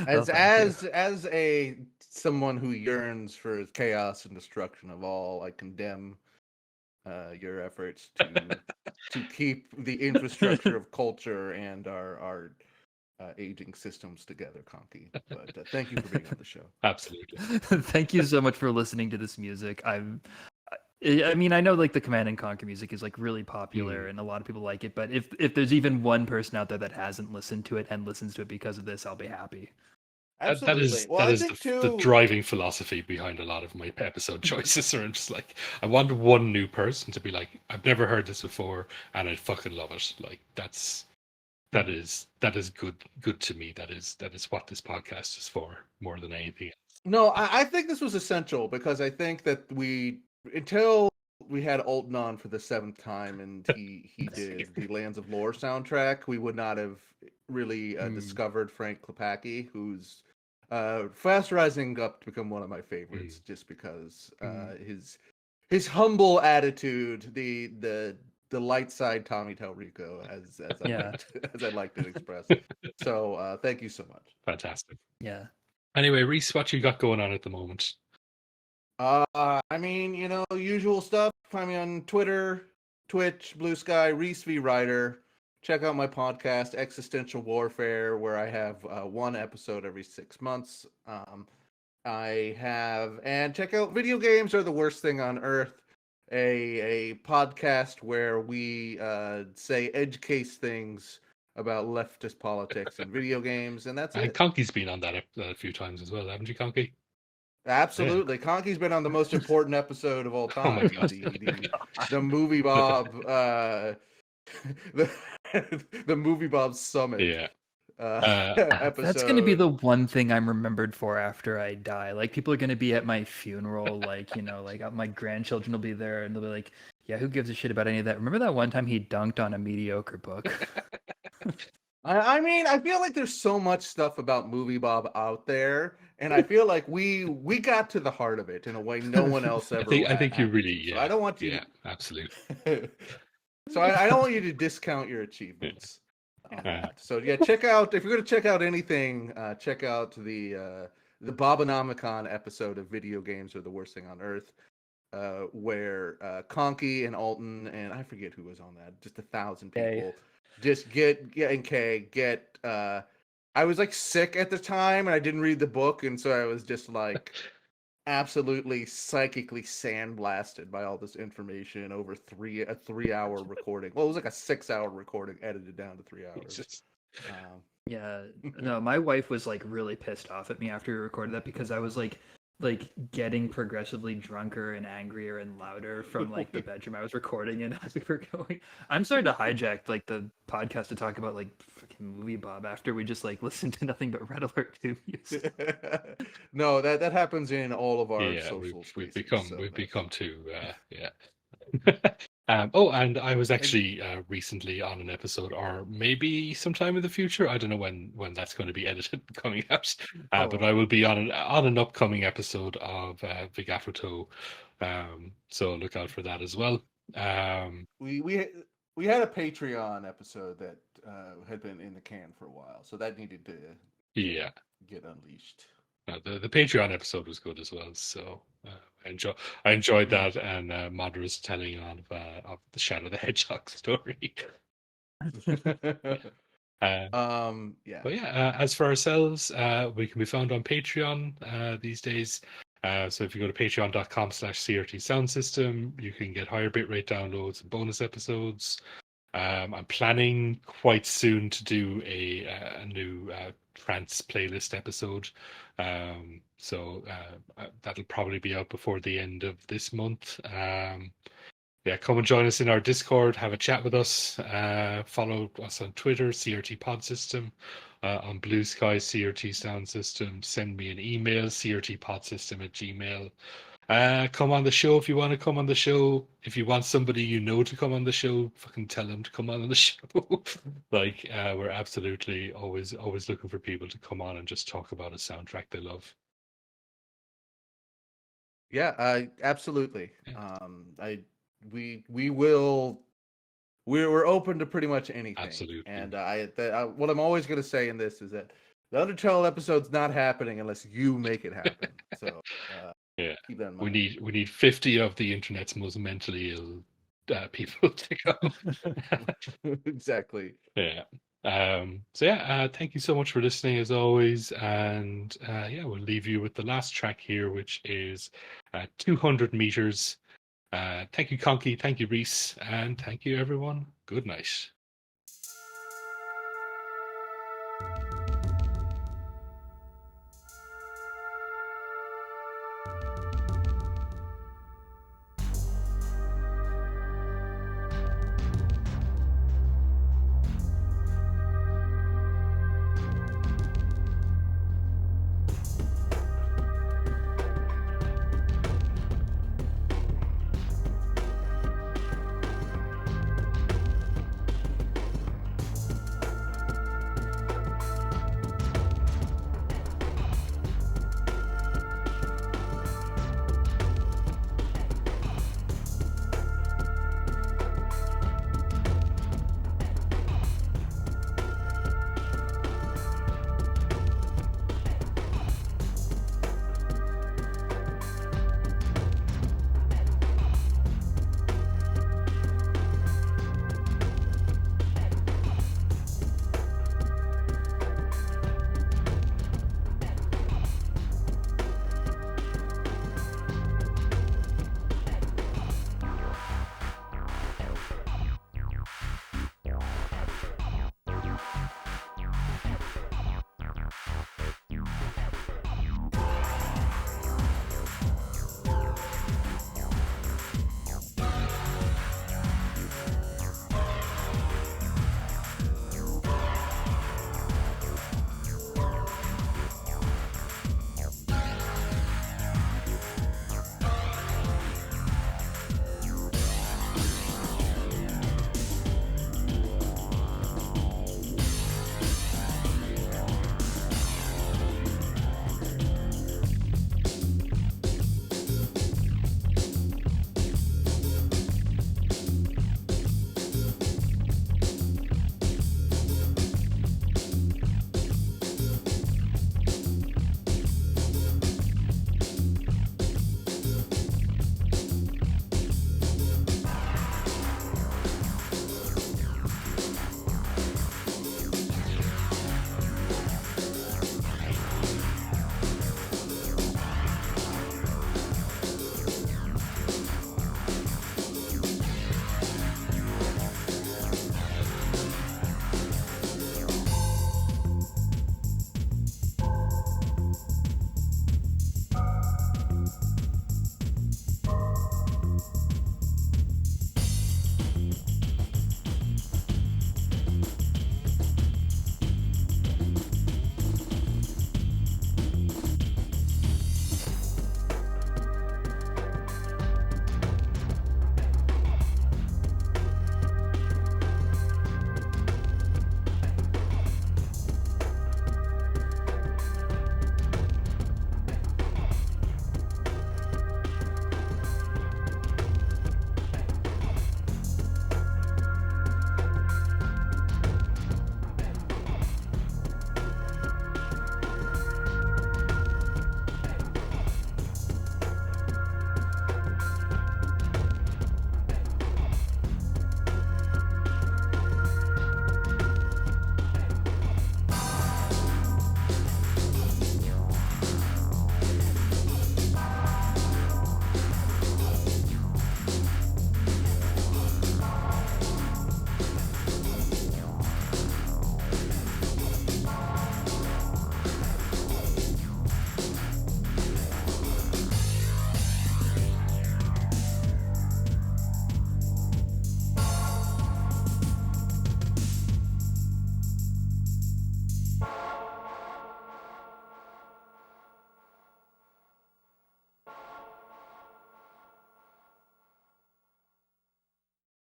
Speaker 2: As
Speaker 3: thank you.
Speaker 2: as a someone who yearns for chaos and destruction of all, I condemn your efforts to keep the infrastructure of culture and our aging systems together, Conky. But thank you for being on the show.
Speaker 1: Absolutely.
Speaker 3: Thank you so much for listening to this music. I mean, I know like the Command and Conquer music is like really popular
Speaker 1: Mm.
Speaker 3: and a lot of people like it, but if there's even one person out there that hasn't listened to it and listens to it because of this, I'll be happy.
Speaker 2: Absolutely. Well,
Speaker 1: That
Speaker 2: I
Speaker 1: is
Speaker 2: think
Speaker 1: the
Speaker 2: too.
Speaker 1: driving philosophy behind a lot of my episode choices. Or I'm just like, I want one new person to be like, I've never heard this before, and I fucking love it. Like that is good to me. That is what this podcast is for more than anything.
Speaker 2: No, I think this was essential because I think that until we had Alton on for the seventh time and he did the Lands of Lore soundtrack, we would not have really
Speaker 3: Mm.
Speaker 2: discovered Frank Klepacki, who's fast rising up to become one of my
Speaker 1: Mm.
Speaker 2: favorites, just because
Speaker 3: Mm.
Speaker 2: his humble attitude, the light side Tommy Talrico,
Speaker 3: Yeah,
Speaker 2: as I like to express. So thank you so much.
Speaker 1: Fantastic.
Speaker 3: yeah.
Speaker 1: Anyway, Reese, what you got going on at the moment?
Speaker 2: I mean, usual stuff. Find me on Twitter, Twitch, Blue Sky, Reese V Writer. Check out my podcast, Existential Warfare, where I have one episode every 6 months. And check out Video Games Are the Worst Thing on Earth, a podcast where we say edge case things about leftist politics and video games, and that's
Speaker 1: And
Speaker 2: it.
Speaker 1: Conky's been on that a few times as well, haven't you, Conky? Yeah.
Speaker 2: Absolutely. Conky's been on the most important episode of all
Speaker 1: Oh my
Speaker 2: time,
Speaker 1: god.
Speaker 2: the movie Bob the the movie Bob summit
Speaker 1: Yeah. Uh,
Speaker 3: That's gonna be
Speaker 2: episode.
Speaker 3: the one thing I'm remembered for after I die. Like people are gonna be at my funeral, like like my grandchildren will be there, and they'll be like, "Yeah, who gives a shit about any of that?" Remember that one time he dunked on a mediocre book?
Speaker 2: I mean, I feel like there's so much stuff about movie Bob out there, and I feel like we got to the heart of it in a way no one else ever
Speaker 1: I think you
Speaker 2: had
Speaker 1: really,
Speaker 2: to. So I don't want you
Speaker 1: yeah, absolutely.
Speaker 2: to so I don't want you to discount your
Speaker 1: Yeah.
Speaker 2: achievements on that. So yeah, check out if you're gonna check out anything, check out the Bobonomicon episode of Video Games Are the Worst Thing on Earth. where Conky and Alton and I forget who was on that, just 1,000
Speaker 3: Kay.
Speaker 2: people, just get and Kay get. I was like sick at the time, and I didn't read the book, and so I was just like absolutely psychically sandblasted by all this information over a 3 hour recording. Well, it was like a 6 hour recording edited down to 3 hours.
Speaker 1: Jesus.
Speaker 3: Yeah, no, my wife was like really pissed off at me after we recorded that because I was like getting progressively drunker and angrier and louder from like the bedroom I was recording in as we were going. I'm sorry to hijack like the podcast to talk about like fucking movie Bob after we just like listened to nothing but Red Alert 2 music.
Speaker 2: No, that happens in all of our
Speaker 1: Yeah,
Speaker 2: social
Speaker 1: we've
Speaker 2: spaces.
Speaker 1: become too yeah. Oh, and I was actually recently on an episode, or maybe sometime in the future. I don't know when that's going to be edited and coming out. But I will be on an upcoming episode of Big Afro. So look out for that as well.
Speaker 2: We had a Patreon episode that had been in the can for a while, so that needed to
Speaker 1: Yeah,
Speaker 2: get unleashed.
Speaker 1: the Patreon episode was good as well. So I enjoyed that, and Madra's telling of the Shadow the Hedgehog story.
Speaker 2: Yeah.
Speaker 1: But yeah, as for ourselves, we can be found on Patreon these days. So if you go to patreon.com/CRT Sound System, you can get higher bitrate downloads and bonus episodes. I'm planning quite soon to do a new trance playlist episode. So that'll probably be out before the end of this month. Yeah, come and join us in our Discord, have a chat with us, follow us on Twitter, CRT Pod System, on Blue Sky, CRT Sound System, send me an email, crtpodsystem@gmail. Come on the show if you want to come on the show. If you want somebody you know to come on the show, fucking tell them to come on the show. Like, we're absolutely always looking for people to come on and just talk about a soundtrack they love.
Speaker 2: Yeah, absolutely.
Speaker 1: Yeah.
Speaker 2: We're open to pretty much anything.
Speaker 1: Absolutely.
Speaker 2: And what I'm always going to say in this is that the Undertale episode's not happening unless you make it happen. So
Speaker 1: Yeah,
Speaker 2: keep that in mind.
Speaker 1: we need 50 of the internet's most mentally ill people to go.
Speaker 2: Exactly.
Speaker 1: Yeah. So yeah, thank you so much for listening as always, and yeah, we'll leave you with the last track here, which is 200 meters. Thank you, Conky. Thank you, Reese, and thank you, everyone. Good night.